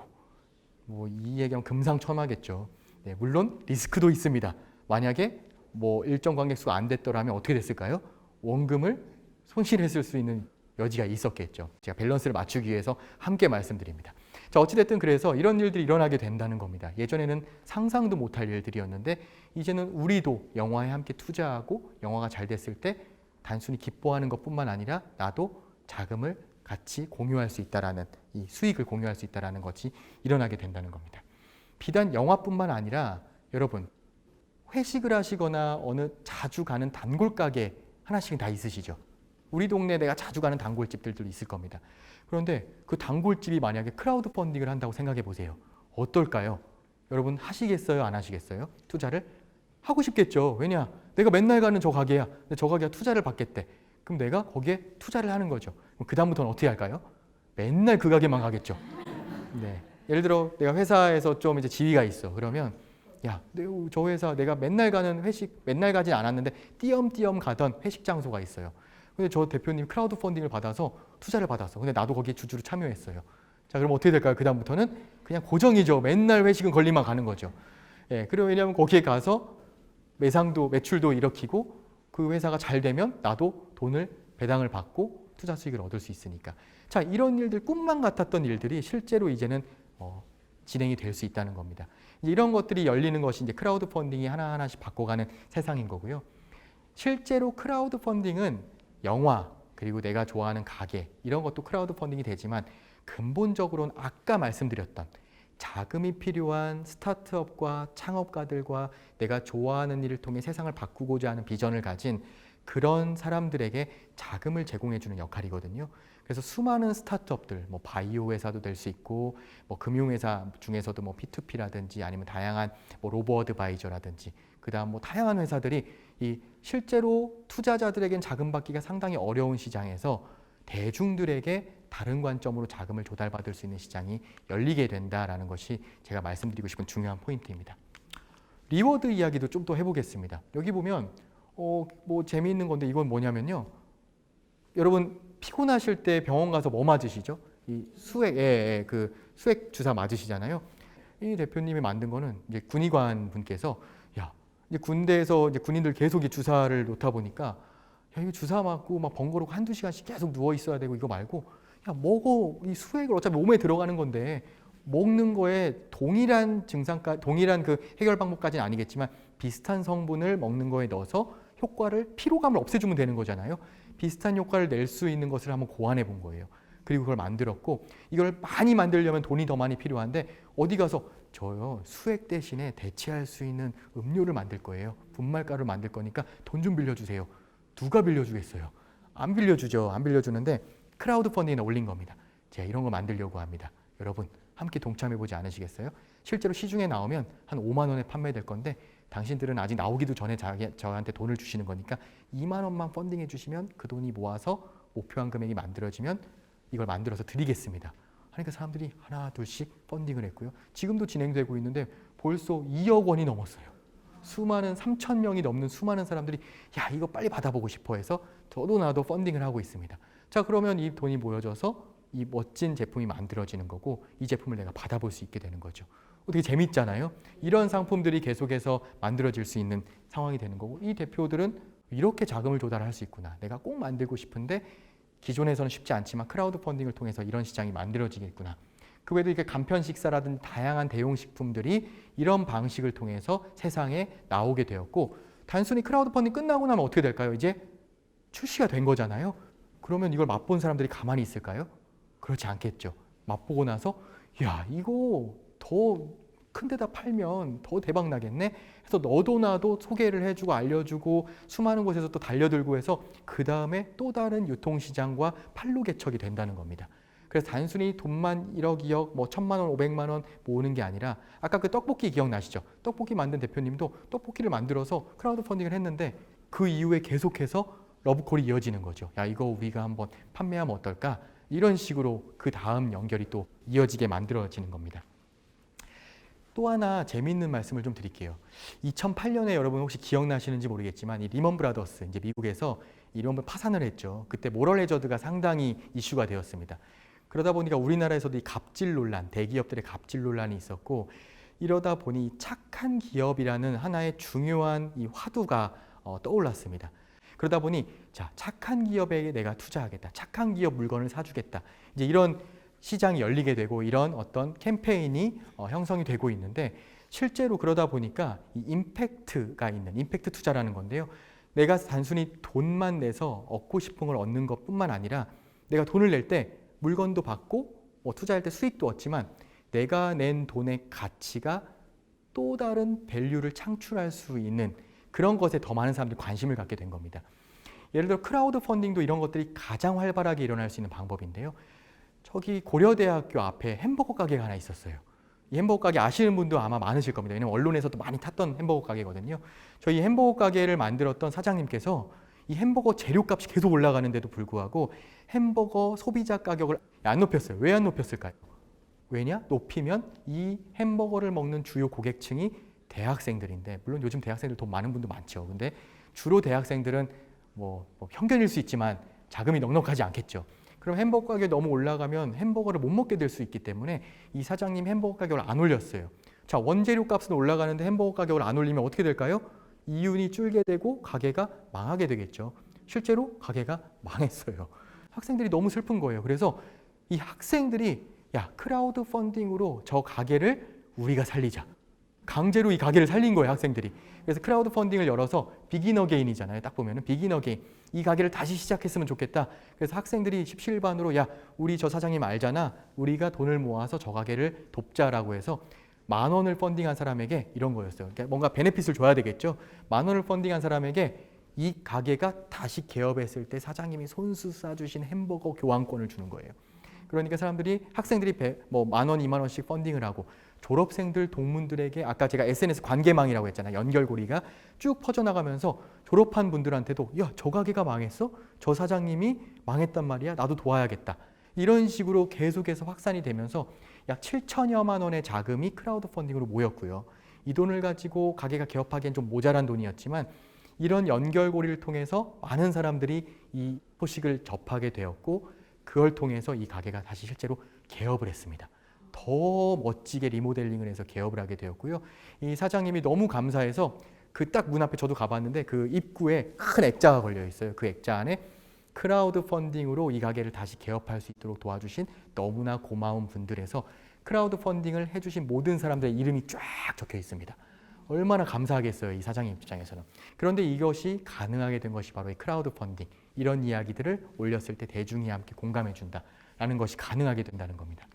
뭐 이 얘기하면 금상첨화겠죠. 네, 물론 리스크도 있습니다. 만약에 뭐 일정 관객 수가 안 됐더라면 어떻게 됐을까요? 원금을 손실했을 수 있는 여지가 있었겠죠. 제가 밸런스를 맞추기 위해서 함께 말씀드립니다. 자, 어찌됐든 그래서 이런 일들이 일어나게 된다는 겁니다. 예전에는 상상도 못할 일들이었는데 이제는 우리도 영화에 함께 투자하고 영화가 잘 됐을 때 단순히 기뻐하는 것뿐만 아니라 나도 자금을 같이 공유할 수 있다라는, 이 수익을 공유할 수 있다라는 것이 일어나게 된다는 겁니다. 비단 영화뿐만 아니라 여러분, 회식을 하시거나 어느 자주 가는 단골 가게 하나씩은 다 있으시죠. 우리 동네에 내가 자주 가는 단골집들도 있을 겁니다. 그런데 그 단골집이 만약에 크라우드 펀딩을 한다고 생각해 보세요. 어떨까요? 여러분 하시겠어요? 안 하시겠어요? 투자를? 하고 싶겠죠. 왜냐? 내가 맨날 가는 저 가게야. 근데 저 가게가 투자를 받겠대. 그럼 내가 거기에 투자를 하는 거죠. 그 다음부터는 어떻게 할까요? 맨날 그 가게만 가겠죠. 네. 예를 들어 내가 회사에서 좀 이제 지위가 있어. 그러면 야, 저 회사 내가 맨날 가는 회식, 맨날 가진 않았는데 띄엄띄엄 가던 회식 장소가 있어요. 근데 저 대표님 크라우드 펀딩을 받아서 투자를 받았어. 근데 나도 거기에 주주로 참여했어요. 자, 그럼 어떻게 될까요? 그 다음부터는 그냥 고정이죠. 맨날 회식은 걸리만 가는 거죠. 예, 그리고 왜냐하면 거기에 가서 매출도 일으키고 그 회사가 잘 되면 나도 돈을 배당을 받고 투자 수익을 얻을 수 있으니까. 자, 이런 일들, 꿈만 같았던 일들이 실제로 이제는 진행이 될 수 있다는 겁니다. 이런 것들이 열리는 것이 이제 크라우드 펀딩이 하나하나씩 바꿔가는 세상인 거고요. 실제로 크라우드 펀딩은 영화, 그리고 내가 좋아하는 가게, 이런 것도 크라우드 펀딩이 되지만 근본적으로는 아까 말씀드렸던 자금이 필요한 스타트업과 창업가들과 내가 좋아하는 일을 통해 세상을 바꾸고자 하는 비전을 가진 그런 사람들에게 자금을 제공해주는 역할이거든요. 그래서 수많은 스타트업들, 뭐 바이오 회사도 될 수 있고, 뭐 금융회사 중에서도 뭐 P2P라든지 아니면 다양한 뭐 로보 어드바이저라든지, 그다음 뭐 다양한 회사들이 이 실제로 투자자들에겐 자금 받기가 상당히 어려운 시장에서 대중들에게 다른 관점으로 자금을 조달받을 수 있는 시장이 열리게 된다라는 것이 제가 말씀드리고 싶은 중요한 포인트입니다. 리워드 이야기도 좀 더 해보겠습니다. 여기 보면 뭐 재미있는 건데 이건 뭐냐면요. 여러분 피곤하실 때 병원 가서 뭐 맞으시죠? 이 수액, 그 수액 주사 맞으시잖아요. 이 대표님이 만든 거는 이제 군의관 분께서 이제 군대에서 이제 군인들 계속 이 주사를 놓다 보니까 야, 이거 주사 맞고 막 번거롭고 한두 시간씩 계속 누워 있어야 되고 이거 말고 야, 먹어. 이 수액을 어차피 몸에 들어가는 건데 먹는 거에 동일한 동일한 그 해결 방법까지는 아니겠지만 비슷한 성분을 먹는 거에 넣어서 피로감을 없애주면 되는 거잖아요. 비슷한 효과를 낼 수 있는 것을 한번 고안해 본 거예요. 그리고 그걸 만들었고, 이걸 많이 만들려면 돈이 더 많이 필요한데 어디 가서 저요 수액 대신에 대체할 수 있는 음료를 만들 거예요. 분말가루를 만들 거니까 돈 좀 빌려주세요. 누가 빌려주겠어요? 안 빌려주죠. 안 빌려주는데 크라우드 펀딩에 올린 겁니다. 제가 이런 거 만들려고 합니다. 여러분 함께 동참해보지 않으시겠어요? 실제로 시중에 나오면 한 5만 원에 판매될 건데 당신들은 아직 나오기도 전에 저한테 돈을 주시는 거니까 2만 원만 펀딩해 주시면 그 돈이 모아서 목표한 금액이 만들어지면 이걸 만들어서 드리겠습니다. 그러니까 사람들이 하나 둘씩 펀딩을 했고요. 지금도 진행되고 있는데 벌써 2억 원이 넘었어요. 수많은 3,000명이 넘는 수많은 사람들이 야 이거 빨리 받아보고 싶어 해서 저도 나도 펀딩을 하고 있습니다. 자 그러면 이 돈이 모여져서 이 멋진 제품이 만들어지는 거고 이 제품을 내가 받아볼 수 있게 되는 거죠. 되게 재밌잖아요. 이런 상품들이 계속해서 만들어질 수 있는 상황이 되는 거고 이 대표들은 이렇게 자금을 조달할 수 있구나. 내가 꼭 만들고 싶은데 기존에서는 쉽지 않지만 크라우드 펀딩을 통해서 이런 시장이 만들어지겠구나. 그 외에도 이게 간편 식사라든지 다양한 대용 식품들이 이런 방식을 통해서 세상에 나오게 되었고 단순히 크라우드 펀딩 끝나고 나면 어떻게 될까요? 이제 출시가 된 거잖아요. 그러면 이걸 맛본 사람들이 가만히 있을까요? 그렇지 않겠죠. 맛보고 나서 야 이거 더 큰 데다 팔면 더 대박 나겠네. 그래서 너도 나도 소개를 해주고 알려주고 수많은 곳에서 또 달려들고 해서 그 다음에 또 다른 유통시장과 판로 개척이 된다는 겁니다. 그래서 단순히 돈만 1억, 2억, 뭐 1,000만 원, 500만 원 모으는 게 아니라 아까 그 떡볶이 기억나시죠? 떡볶이 만든 대표님도 떡볶이를 만들어서 크라우드 펀딩을 했는데 그 이후에 계속해서 러브콜이 이어지는 거죠. 야 이거 우리가 한번 판매하면 어떨까? 이런 식으로 그 다음 연결이 또 이어지게 만들어지는 겁니다. 또 하나 재미있는 말씀을 좀 드릴게요. 2008년에 여러분 혹시 기억나시는지 모르겠지만 이 리먼 브라더스 이제 미국에서 이런 걸 파산을 했죠. 그때 모럴 해저드가 상당히 이슈가 되었습니다. 그러다 보니까 우리나라에서도 이 갑질 논란, 대기업들의 갑질 논란이 있었고 이러다 보니 착한 기업이라는 하나의 중요한 이 화두가 떠올랐습니다. 그러다 보니 자 착한 기업에게 내가 투자하겠다, 착한 기업 물건을 사주겠다. 이제 이런 시장이 열리게 되고 이런 어떤 캠페인이 형성이 되고 있는데 실제로 그러다 보니까 이 임팩트가 있는 임팩트 투자라는 건데요. 내가 단순히 돈만 내서 얻고 싶은 걸 얻는 것뿐만 아니라 내가 돈을 낼 때 물건도 받고 투자할 때 수익도 얻지만 내가 낸 돈의 가치가 또 다른 밸류를 창출할 수 있는 그런 것에 더 많은 사람들이 관심을 갖게 된 겁니다. 예를 들어 크라우드 펀딩도 이런 것들이 가장 활발하게 일어날 수 있는 방법인데요. 저기 고려대학교 앞에 햄버거 가게가 하나 있었어요. 이 햄버거 가게 아시는 분도 아마 많으실 겁니다. 왜냐면 언론에서도 많이 탔던 햄버거 가게거든요. 저희 햄버거 가게를 만들었던 사장님께서 이 햄버거 재료값이 계속 올라가는데도 불구하고 햄버거 소비자 가격을 안 높였어요. 왜 안 높였을까요? 왜냐? 높이면 이 햄버거를 먹는 주요 고객층이 대학생들인데 물론 요즘 대학생들 돈 많은 분도 많죠. 근데 주로 대학생들은 뭐 편견일 수 있지만 자금이 넉넉하지 않겠죠. 그럼 햄버거 가격이 너무 올라가면 햄버거를 못 먹게 될 수 있기 때문에 이 사장님 햄버거 가격을 안 올렸어요. 자, 원재료 값은 올라가는데 햄버거 가격을 안 올리면 어떻게 될까요? 이윤이 줄게 되고 가게가 망하게 되겠죠. 실제로 가게가 망했어요. 학생들이 너무 슬픈 거예요. 그래서 이 학생들이 야, 크라우드 펀딩으로 저 가게를 우리가 살리자. 강제로 이 가게를 살린 거예요, 학생들이. 그래서 크라우드 펀딩을 열어서 비긴 어게인이잖아요. 딱 보면은 비긴 어게인. 이 가게를 다시 시작했으면 좋겠다. 그래서 학생들이 십시일반으로 야, 우리 저 사장님 알잖아. 우리가 돈을 모아서 저 가게를 돕자라고 해서 10,000원을 펀딩한 사람에게 이런 거였어요. 그러니까 뭔가 베네핏을 줘야 되겠죠. 10,000원을 펀딩한 사람에게 이 가게가 다시 개업했을 때 사장님이 손수 싸주신 햄버거 교환권을 주는 거예요. 그러니까 사람들이 학생들이 10,000원, 20,000원씩 펀딩을 하고 졸업생들 동문들에게 아까 제가 SNS 관계망이라고 했잖아요. 연결고리가 쭉 퍼져나가면서 졸업한 분들한테도 야, 저 가게가 망했어? 저 사장님이 망했단 말이야. 나도 도와야겠다. 이런 식으로 계속해서 확산이 되면서 약 7천여만 원의 자금이 크라우드 펀딩으로 모였고요. 이 돈을 가지고 가게가 개업하기엔 좀 모자란 돈이었지만 이런 연결고리를 통해서 많은 사람들이 이 소식을 접하게 되었고 그걸 통해서 이 가게가 다시 실제로 개업을 했습니다. 더 멋지게 리모델링을 해서 개업을 하게 되었고요. 이 사장님이 너무 감사해서 그 딱 문 앞에 저도 가봤는데 그 입구에 큰 액자가 걸려 있어요. 그 액자 안에 크라우드 펀딩으로 이 가게를 다시 개업할 수 있도록 도와주신 너무나 고마운 분들에서 크라우드 펀딩을 해주신 모든 사람들의 이름이 쫙 적혀 있습니다. 얼마나 감사하겠어요, 이 사장님 입장에서는. 그런데 이것이 가능하게 된 것이 바로 이 크라우드 펀딩. 이런 이야기들을 올렸을 때 대중이 함께 공감해 준다라는 것이 가능하게 된다는 겁니다.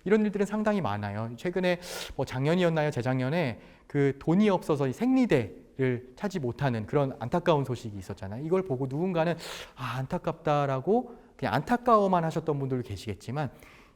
이런 일들은 상당히 많아요. 최근에 작년이었나요? 재작년에 그 돈이 없어서 생리대를 차지 못하는 그런 안타까운 소식이 있었잖아요. 이걸 보고 누군가는 안타깝다라고 그냥 안타까워만 하셨던 분들도 계시겠지만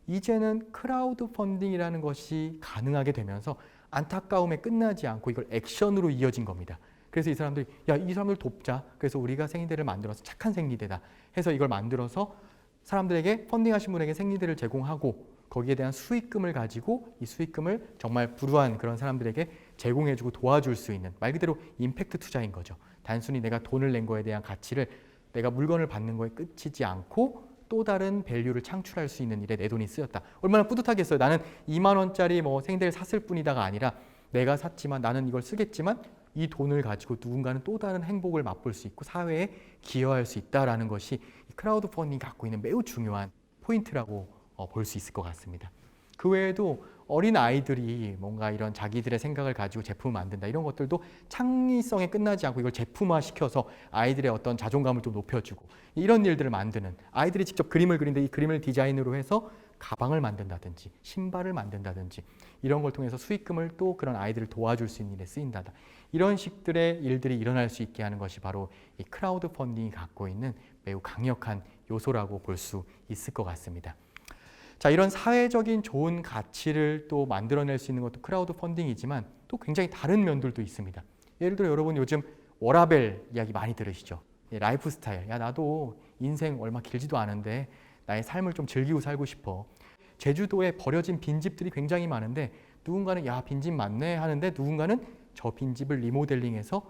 이제는 크라우드 펀딩이라는 것이 가능하게 되면서 안타까움에 끝나지 않고 이걸 액션으로 이어진 겁니다. 그래서 이 사람들이 야, 이 사람들 돕자. 그래서 우리가 생리대를 만들어서 착한 생리대다 해서 이걸 만들어서 사람들에게 펀딩하신 분에게 생리대를 제공하고 거기에 대한 수익금을 가지고 이 수익금을 정말 불우한 그런 사람들에게 제공해주고 도와줄 수 있는, 말 그대로 임팩트 투자인 거죠. 단순히 내가 돈을 낸 거에 대한 가치를, 내가 물건을 받는 거에 끝이지 않고 또 다른 밸류를 창출할 수 있는 일에 내 돈이 쓰였다. 얼마나 뿌듯하겠어요. 나는 2만 원짜리 뭐 생대를 샀을 뿐이다가 아니라 내가 샀지만 나는 이걸 쓰겠지만 이 돈을 가지고 누군가는 또 다른 행복을 맛볼 수 있고 사회에 기여할 수 있다라는 것이 이 크라우드 펀딩이 갖고 있는 매우 중요한 포인트라고 볼 수 있을 것 같습니다. 그 외에도 어린 아이들이 뭔가 이런 자기들의 생각을 가지고 제품을 만든다, 이런 것들도 창의성에 끝나지 않고 이걸 제품화 시켜서 아이들의 어떤 자존감을 좀 높여주고 이런 일들을 만드는, 아이들이 직접 그림을 그리는데 이 그림을 디자인으로 해서 가방을 만든다든지 신발을 만든다든지 이런 걸 통해서 수익금을 또 그런 아이들을 도와줄 수 있는 일에 쓰인다. 이런 식들의 일들이 일어날 수 있게 하는 것이 바로 이 크라우드 펀딩이 갖고 있는 매우 강력한 요소라고 볼 수 있을 것 같습니다. 자, 이런 사회적인 좋은 가치를 또 만들어낼 수 있는 것도 크라우드 펀딩이지만 또 굉장히 다른 면들도 있습니다. 예를 들어 여러분 요즘 워라밸 이야기 많이 들으시죠? 라이프 스타일. 야, 나도 인생 얼마 길지도 않은데 나의 삶을 좀 즐기고 살고 싶어. 제주도에 버려진 빈집들이 굉장히 많은데 누군가는 야, 빈집 많네 하는데 누군가는 저 빈집을 리모델링해서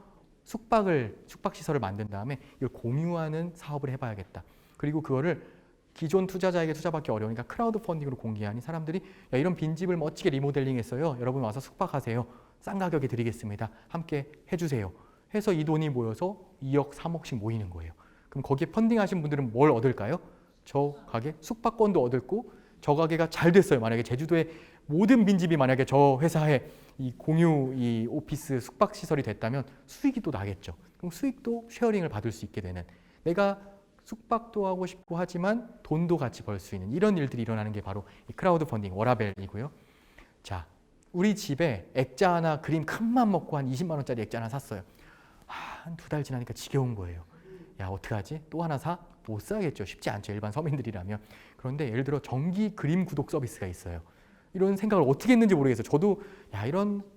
숙박시설을 만든 다음에 이걸 공유하는 사업을 해봐야겠다. 그리고 그거를 기존 투자자에게 투자받기 어려우니까 크라우드 펀딩으로 공개하니 사람들이 야, 이런 빈집을 멋지게 리모델링했어요. 여러분 와서 숙박하세요. 싼 가격에 드리겠습니다. 함께 해주세요. 해서 이 돈이 모여서 2억, 3억씩 모이는 거예요. 그럼 거기에 펀딩하신 분들은 뭘 얻을까요? 저 가게 숙박권도 얻을고 저 가게가 잘 됐어요. 만약에 제주도의 모든 빈집이 만약에 저 회사의 이 공유 이 오피스 숙박 시설이 됐다면 수익이 또 나겠죠. 그럼 수익도 쉐어링을 받을 수 있게 되는, 내가 숙박도 하고 싶고 하지만 돈도 같이 벌 수 있는 이런 일들이 일어나는 게 바로 이 크라우드 펀딩 워라밸이고요. 자, 우리 집에 액자 하나, 그림 큰맘 먹고 한 20만 원짜리 액자 하나 샀어요. 한 2달 지나니까 지겨운 거예요. 야, 어떡하지? 또 하나 사? 못 사겠죠. 쉽지 않죠. 일반 서민들이라면. 그런데 예를 들어 정기 그림 구독 서비스가 있어요. 이런 생각을 어떻게 했는지 모르겠어요. 저도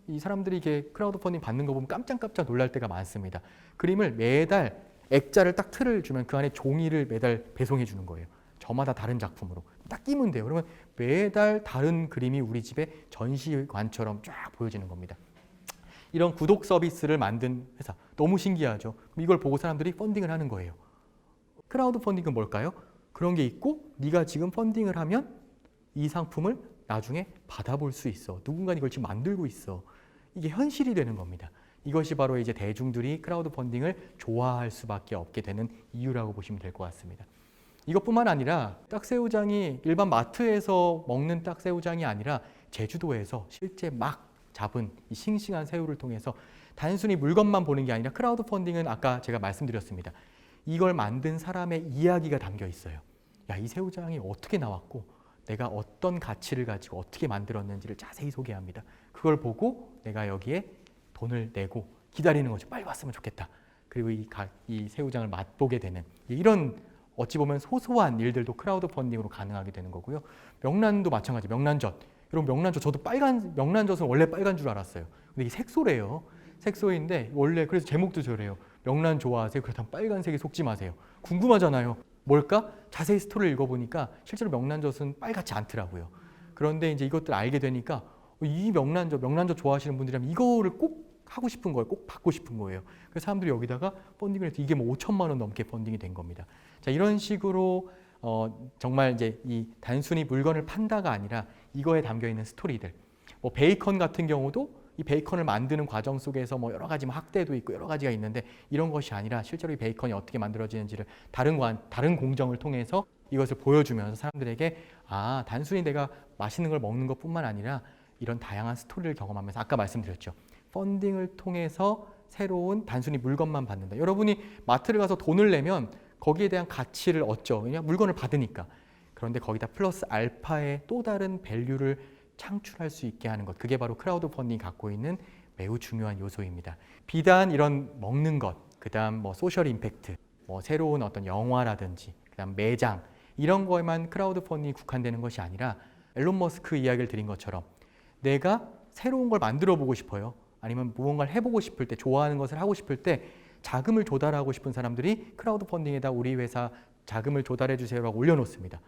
이 사람들이 이게 크라우드 펀딩 받는 거 보면 깜짝깜짝 놀랄 때가 많습니다. 그림을 매달 액자를 딱 틀을 주면 그 안에 종이를 매달 배송해 주는 거예요. 저마다 다른 작품으로. 딱 끼면 돼요. 그러면 매달 다른 그림이 우리 집에 전시관처럼 쫙 보여지는 겁니다. 이런 구독 서비스를 만든 회사. 너무 신기하죠. 이걸 보고 사람들이 펀딩을 하는 거예요. 크라우드 펀딩은 뭘까요? 그런 게 있고 네가 지금 펀딩을 하면 이 상품을 나중에 받아볼 수 있어. 누군가 이걸 지금 만들고 있어. 이게 현실이 되는 겁니다. 이것이 바로 이제 대중들이 크라우드 펀딩을 좋아할 수밖에 없게 되는 이유라고 보시면 될 것 같습니다. 이것뿐만 아니라 딱새우장이 일반 마트에서 먹는 딱새우장이 아니라 제주도에서 실제 막 잡은 이 싱싱한 새우를 통해서 단순히 물건만 보는 게 아니라 크라우드 펀딩은 아까 제가 말씀드렸습니다. 이걸 만든 사람의 이야기가 담겨 있어요. 야, 이 새우장이 어떻게 나왔고 내가 어떤 가치를 가지고 어떻게 만들었는지를 자세히 소개합니다. 그걸 보고 내가 여기에 돈을 내고 기다리는 거죠. 빨리 왔으면 좋겠다. 그리고 이 새우장을 맛보게 되는 이런 어찌 보면 소소한 일들도 크라우드 펀딩으로 가능하게 되는 거고요. 명란도 마찬가지. 명란젓. 여러분 명란젓, 저도 명란젓은 원래 빨간 줄 알았어요. 근데 이게 색소래요. 색소인데 원래 그래서 제목도 저래요. 명란 좋아하세요? 그렇다면 빨간색에 속지 마세요. 궁금하잖아요. 뭘까? 자세히 스토리를 읽어보니까 실제로 명란젓은 빨갛지 않더라고요. 그런데 이제 이것들 알게 되니까 이 명란젓 좋아하시는 분들이라면 이거를 꼭 하고 싶은 거예요. 꼭 받고 싶은 거예요. 그래서 사람들이 여기다가 펀딩을 해서 이게 뭐 5천만 원 넘게 펀딩이 된 겁니다. 자, 이런 식으로 정말 이제 이 단순히 물건을 판다가 아니라 이거에 담겨 있는 스토리들. 뭐 베이컨 같은 경우도 이 베이컨을 만드는 과정 속에서 뭐 여러 가지 학대도 있고 여러 가지가 있는데 이런 것이 아니라 실제로 이 베이컨이 어떻게 만들어지는지를 다른 공정을 통해서 이것을 보여주면서 사람들에게 단순히 내가 맛있는 걸 먹는 것뿐만 아니라 이런 다양한 스토리를 경험하면서 아까 말씀드렸죠. 펀딩을 통해서 새로운 단순히 물건만 받는다. 여러분이 마트를 가서 돈을 내면 거기에 대한 가치를 얻죠. 왜냐하면 물건을 받으니까. 그런데 거기다 플러스 알파의 또 다른 밸류를 창출할 수 있게 하는 것. 그게 바로 크라우드 펀딩이 갖고 있는 매우 중요한 요소입니다. 비단 이런 먹는 것, 그다음 뭐 소셜 임팩트, 뭐 새로운 어떤 영화라든지, 그다음 매장 이런 거에만 크라우드 펀딩이 국한되는 것이 아니라 앨런 머스크 이야기를 드린 것처럼 내가 새로운 걸 만들어 보고 싶어요. 아니면 무언가를 해보고 싶을 때, 좋아하는 것을 하고 싶을 때 자금을 조달하고 싶은 사람들이 크라우드 펀딩에다 우리 회사 자금을 조달해 주세요라고 올려놓습니다.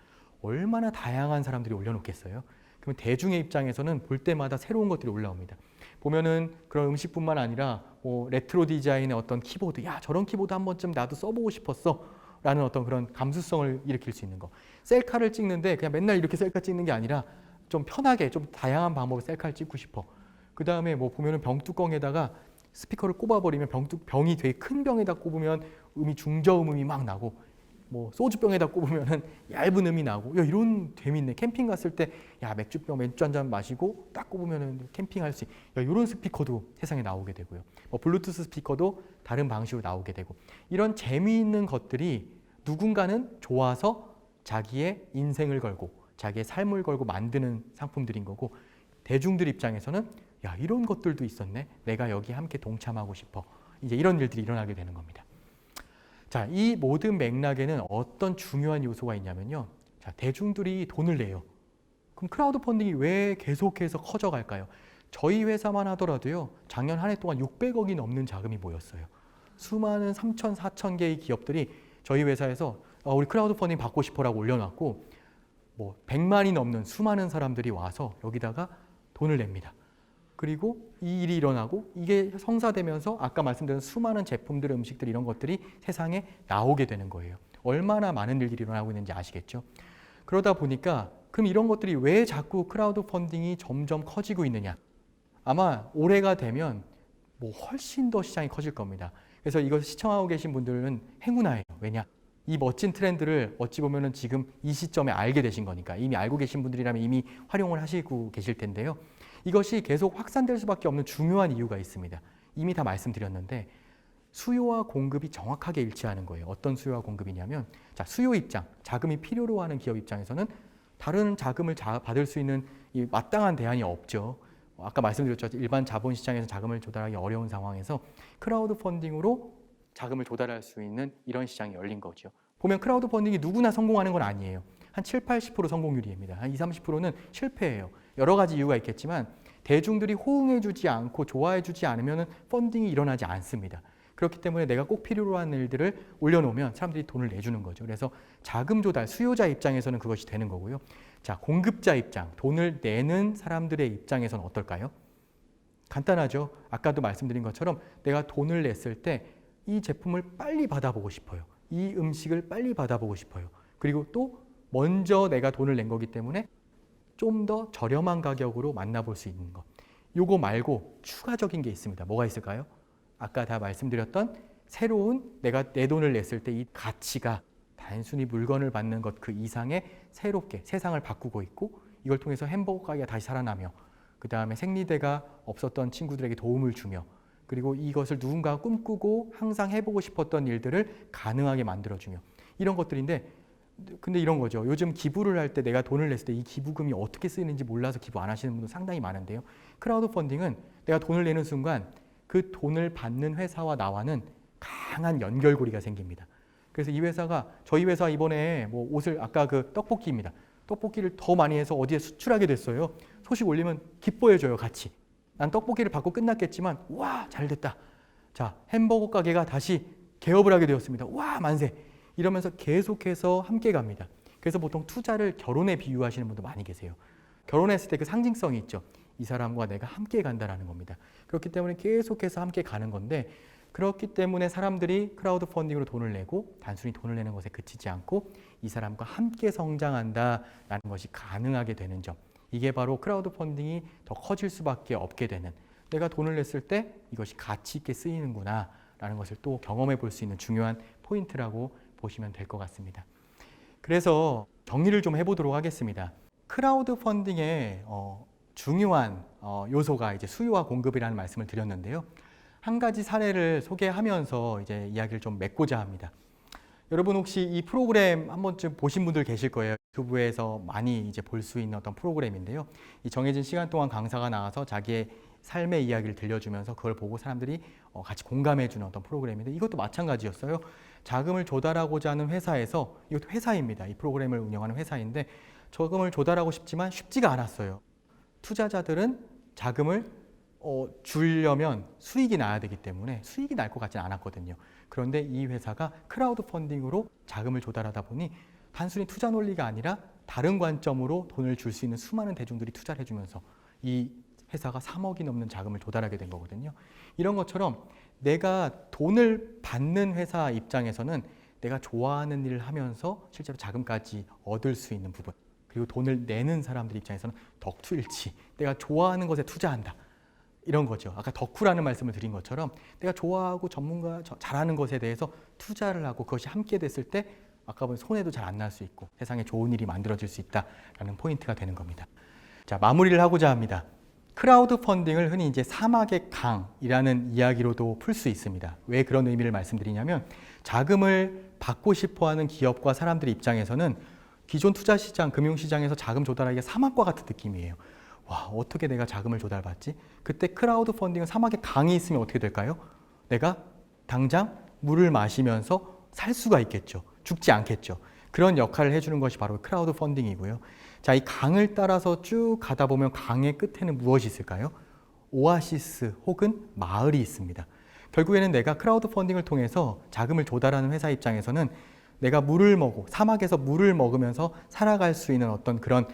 얼마나 다양한 사람들이 올려놓겠어요? 그러면 대중의 입장에서는 볼 때마다 새로운 것들이 올라옵니다. 보면은 그런 음식뿐만 아니라 뭐 레트로 디자인의 어떤 키보드, 야 저런 키보드 한 번쯤 나도 써보고 싶었어 라는 어떤 그런 감수성을 일으킬 수 있는 거. 셀카를 찍는데 그냥 맨날 이렇게 셀카 찍는 게 아니라 좀 편하게 좀 다양한 방법으로 셀카를 찍고 싶어. 그 다음에 뭐 보면은 병뚜껑에다가 스피커를 꼽아버리면 병이 되게 큰 병에다 꼽으면 음이 중저음이 막 나고, 뭐 소주병에다 꼽으면은 얇은 음이 나고, 야 이런 재밌네. 캠핑 갔을 때 야 맥주 한 잔 마시고 딱 꼽으면은 캠핑할 수 있는, 야 이런 스피커도 세상에 나오게 되고요. 뭐 블루투스 스피커도 다른 방식으로 나오게 되고, 이런 재미있는 것들이 누군가는 좋아서 자기의 인생을 걸고 자기의 삶을 걸고 만드는 상품들인 거고, 대중들 입장에서는 야 이런 것들도 있었네. 내가 여기 함께 동참하고 싶어. 이제 이런 일들이 일어나게 되는 겁니다. 자, 이 모든 맥락에는 어떤 중요한 요소가 있냐면요. 자, 대중들이 돈을 내요. 그럼 크라우드 펀딩이 왜 계속해서 커져갈까요? 저희 회사만 하더라도요. 작년 한 해 동안 600억이 넘는 자금이 모였어요. 수많은 3천, 4천 개의 기업들이 저희 회사에서 우리 크라우드 펀딩 받고 싶어라고 올려놨고, 뭐 100만이 넘는 수많은 사람들이 와서 여기다가 돈을 냅니다. 그리고 이 일이 일어나고 이게 성사되면서 아까 말씀드린 수많은 제품들, 음식들 이런 것들이 세상에 나오게 되는 거예요. 얼마나 많은 일들이 일어나고 있는지 아시겠죠? 그러다 보니까 그럼 이런 것들이 왜 자꾸 크라우드 펀딩이 점점 커지고 있느냐? 아마 올해가 되면 뭐 훨씬 더 시장이 커질 겁니다. 그래서 이걸 시청하고 계신 분들은 행운아예요. 왜냐? 이 멋진 트렌드를 어찌 보면은 지금 이 시점에 알게 되신 거니까, 이미 알고 계신 분들이라면 이미 활용을 하시고 계실 텐데요. 이것이 계속 확산될 수밖에 없는 중요한 이유가 있습니다. 이미 다 말씀드렸는데 수요와 공급이 정확하게 일치하는 거예요. 어떤 수요와 공급이냐면, 자, 수요 입장, 자금이 필요로 하는 기업 입장에서는 다른 자금을 받을 수 있는 이 마땅한 대안이 없죠. 아까 말씀드렸죠. 일반 자본시장에서 자금을 조달하기 어려운 상황에서 크라우드 펀딩으로 자금을 조달할 수 있는 이런 시장이 열린 거죠. 보면 크라우드 펀딩이 누구나 성공하는 건 아니에요. 한 7, 80% 성공률입니다. 한 20, 30%는 실패해요. 여러 가지 이유가 있겠지만 대중들이 호응해주지 않고 좋아해주지 않으면 펀딩이 일어나지 않습니다. 그렇기 때문에 내가 꼭 필요로 하는 일들을 올려놓으면 사람들이 돈을 내주는 거죠. 그래서 자금 조달, 수요자 입장에서는 그것이 되는 거고요. 자, 공급자 입장, 돈을 내는 사람들의 입장에서는 어떨까요? 간단하죠. 아까도 말씀드린 것처럼 내가 돈을 냈을 때 이 제품을 빨리 받아보고 싶어요. 이 음식을 빨리 받아보고 싶어요. 그리고 또 먼저 내가 돈을 낸 거기 때문에 좀 더 저렴한 가격으로 만나볼 수 있는 것. 요거 말고 추가적인 게 있습니다. 뭐가 있을까요? 아까 다 말씀드렸던 새로운 내가 내 돈을 냈을 때 이 가치가 단순히 물건을 받는 것 그 이상의 새롭게 세상을 바꾸고 있고, 이걸 통해서 햄버거 가게가 다시 살아나며, 그 다음에 생리대가 없었던 친구들에게 도움을 주며, 그리고 이것을 누군가가 꿈꾸고 항상 해보고 싶었던 일들을 가능하게 만들어주며, 이런 것들인데, 근데 이런 거죠. 요즘 기부를 할 때 내가 돈을 냈을 때 이 기부금이 어떻게 쓰이는지 몰라서 기부 안 하시는 분들 상당히 많은데요. 크라우드 펀딩은 내가 돈을 내는 순간 그 돈을 받는 회사와 나와는 강한 연결고리가 생깁니다. 그래서 이 회사가, 저희 회사 이번에 뭐 옷을, 아까 그 떡볶이입니다. 떡볶이를 더 많이 해서 어디에 수출하게 됐어요. 소식 올리면 기뻐해줘요, 같이. 난 떡볶이를 받고 끝났겠지만, 와, 잘 됐다. 자, 햄버거 가게가 다시 개업을 하게 되었습니다. 와, 만세. 이러면서 계속해서 함께 갑니다. 그래서 보통 투자를 결혼에 비유하시는 분도 많이 계세요. 결혼했을 때 그 상징성이 있죠. 이 사람과 내가 함께 간다라는 겁니다. 그렇기 때문에 계속해서 함께 가는 건데, 그렇기 때문에 사람들이 크라우드 펀딩으로 돈을 내고 단순히 돈을 내는 것에 그치지 않고 이 사람과 함께 성장한다라는 것이 가능하게 되는 점. 이게 바로 크라우드 펀딩이 더 커질 수밖에 없게 되는, 내가 돈을 냈을 때 이것이 가치 있게 쓰이는구나 라는 것을 또 경험해 볼 수 있는 중요한 포인트라고 보시면 될 것 같습니다. 그래서 정리를 좀 해보도록 하겠습니다. 크라우드 펀딩의 중요한 요소가 이제 수요와 공급이라는 말씀을 드렸는데요. 한 가지 사례를 소개하면서 이제 이야기를 좀 맺고자 합니다. 여러분 혹시 이 프로그램 한 번쯤 보신 분들 계실 거예요. 유튜브에서 많이 이제 볼 수 있는 어떤 프로그램인데요. 이 정해진 시간 동안 강사가 나와서 자기의 삶의 이야기를 들려주면서 그걸 보고 사람들이 같이 공감해주는 어떤 프로그램인데, 이것도 마찬가지였어요. 자금을 조달하고자 하는 회사에서, 이것도 회사입니다. 이 프로그램을 운영하는 회사인데 자금을 조달하고 싶지만 쉽지가 않았어요. 투자자들은 자금을 주려면 수익이 나야 되기 때문에 수익이 날 것 같지는 않았거든요. 그런데 이 회사가 크라우드 펀딩으로 자금을 조달하다 보니 단순히 투자 논리가 아니라 다른 관점으로 돈을 줄 수 있는 수많은 대중들이 투자를 해주면서 이 회사가 3억이 넘는 자금을 도달하게 된 거거든요. 이런 것처럼 내가 돈을 받는 회사 입장에서는 내가 좋아하는 일을 하면서 실제로 자금까지 얻을 수 있는 부분, 그리고 돈을 내는 사람들 입장에서는 덕투일치, 내가 좋아하는 것에 투자한다, 이런 거죠. 아까 덕후라는 말씀을 드린 것처럼 내가 좋아하고 전문가 잘하는 것에 대해서 투자를 하고 그것이 함께 됐을 때 아까 보면 손해도 잘 안 날 수 있고 세상에 좋은 일이 만들어질 수 있다라는 포인트가 되는 겁니다. 자, 마무리를 하고자 합니다. 크라우드 펀딩을 흔히 이제 사막의 강이라는 이야기로도 풀 수 있습니다. 왜 그런 의미를 말씀드리냐면 자금을 받고 싶어하는 기업과 사람들 입장에서는 기존 투자 시장, 금융 시장에서 자금 조달하기가 사막과 같은 느낌이에요. 와, 어떻게 내가 자금을 조달받지? 그때 크라우드 펀딩은 사막에 강이 있으면 어떻게 될까요? 내가 당장 물을 마시면서 살 수가 있겠죠. 죽지 않겠죠. 그런 역할을 해주는 것이 바로 크라우드 펀딩이고요. 자, 이 강을 따라서 쭉 가다 보면 강의 끝에는 무엇이 있을까요? 오아시스 혹은 마을이 있습니다. 결국에는 내가 크라우드 펀딩을 통해서 자금을 조달하는 회사 입장에서는 내가 물을 먹고 사막에서 물을 먹으면서 살아갈 수 있는 어떤 그런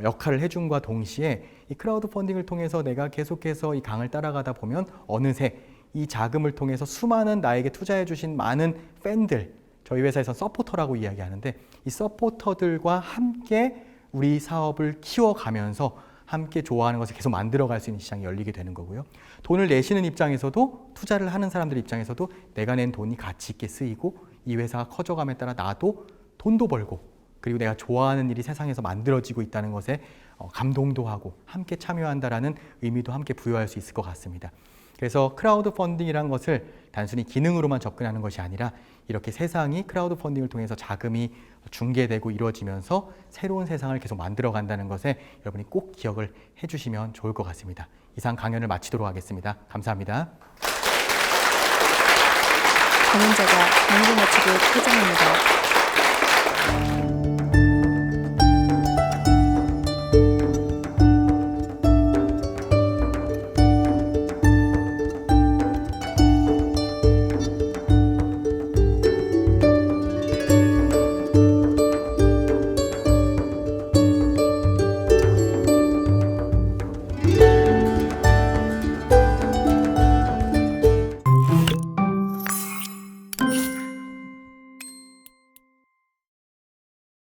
역할을 해줌과 동시에 이 크라우드 펀딩을 통해서 내가 계속해서 이 강을 따라가다 보면 어느새 이 자금을 통해서 수많은 나에게 투자해 주신 많은 팬들, 저희 회사에서 서포터라고 이야기하는데 이 서포터들과 함께 우리 사업을 키워가면서 함께 좋아하는 것을 계속 만들어갈 수 있는 시장이 열리게 되는 거고요. 돈을 내시는 입장에서도 투자를 하는 사람들 입장에서도 내가 낸 돈이 가치 있게 쓰이고 이 회사가 커져감에 따라 나도 돈도 벌고 그리고 내가 좋아하는 일이 세상에서 만들어지고 있다는 것에 감동도 하고 함께 참여한다라는 의미도 함께 부여할 수 있을 것 같습니다. 그래서 크라우드 펀딩이라는 것을 단순히 기능으로만 접근하는 것이 아니라 이렇게 세상이 크라우드 펀딩을 통해서 자금이 중개되고 이루어지면서 새로운 세상을 계속 만들어 간다는 것에 여러분이 꼭 기억을 해주시면 좋을 것 같습니다. 이상 강연을 마치도록 하겠습니다. 감사합니다. 강연자가 강구마치국 회장입니다.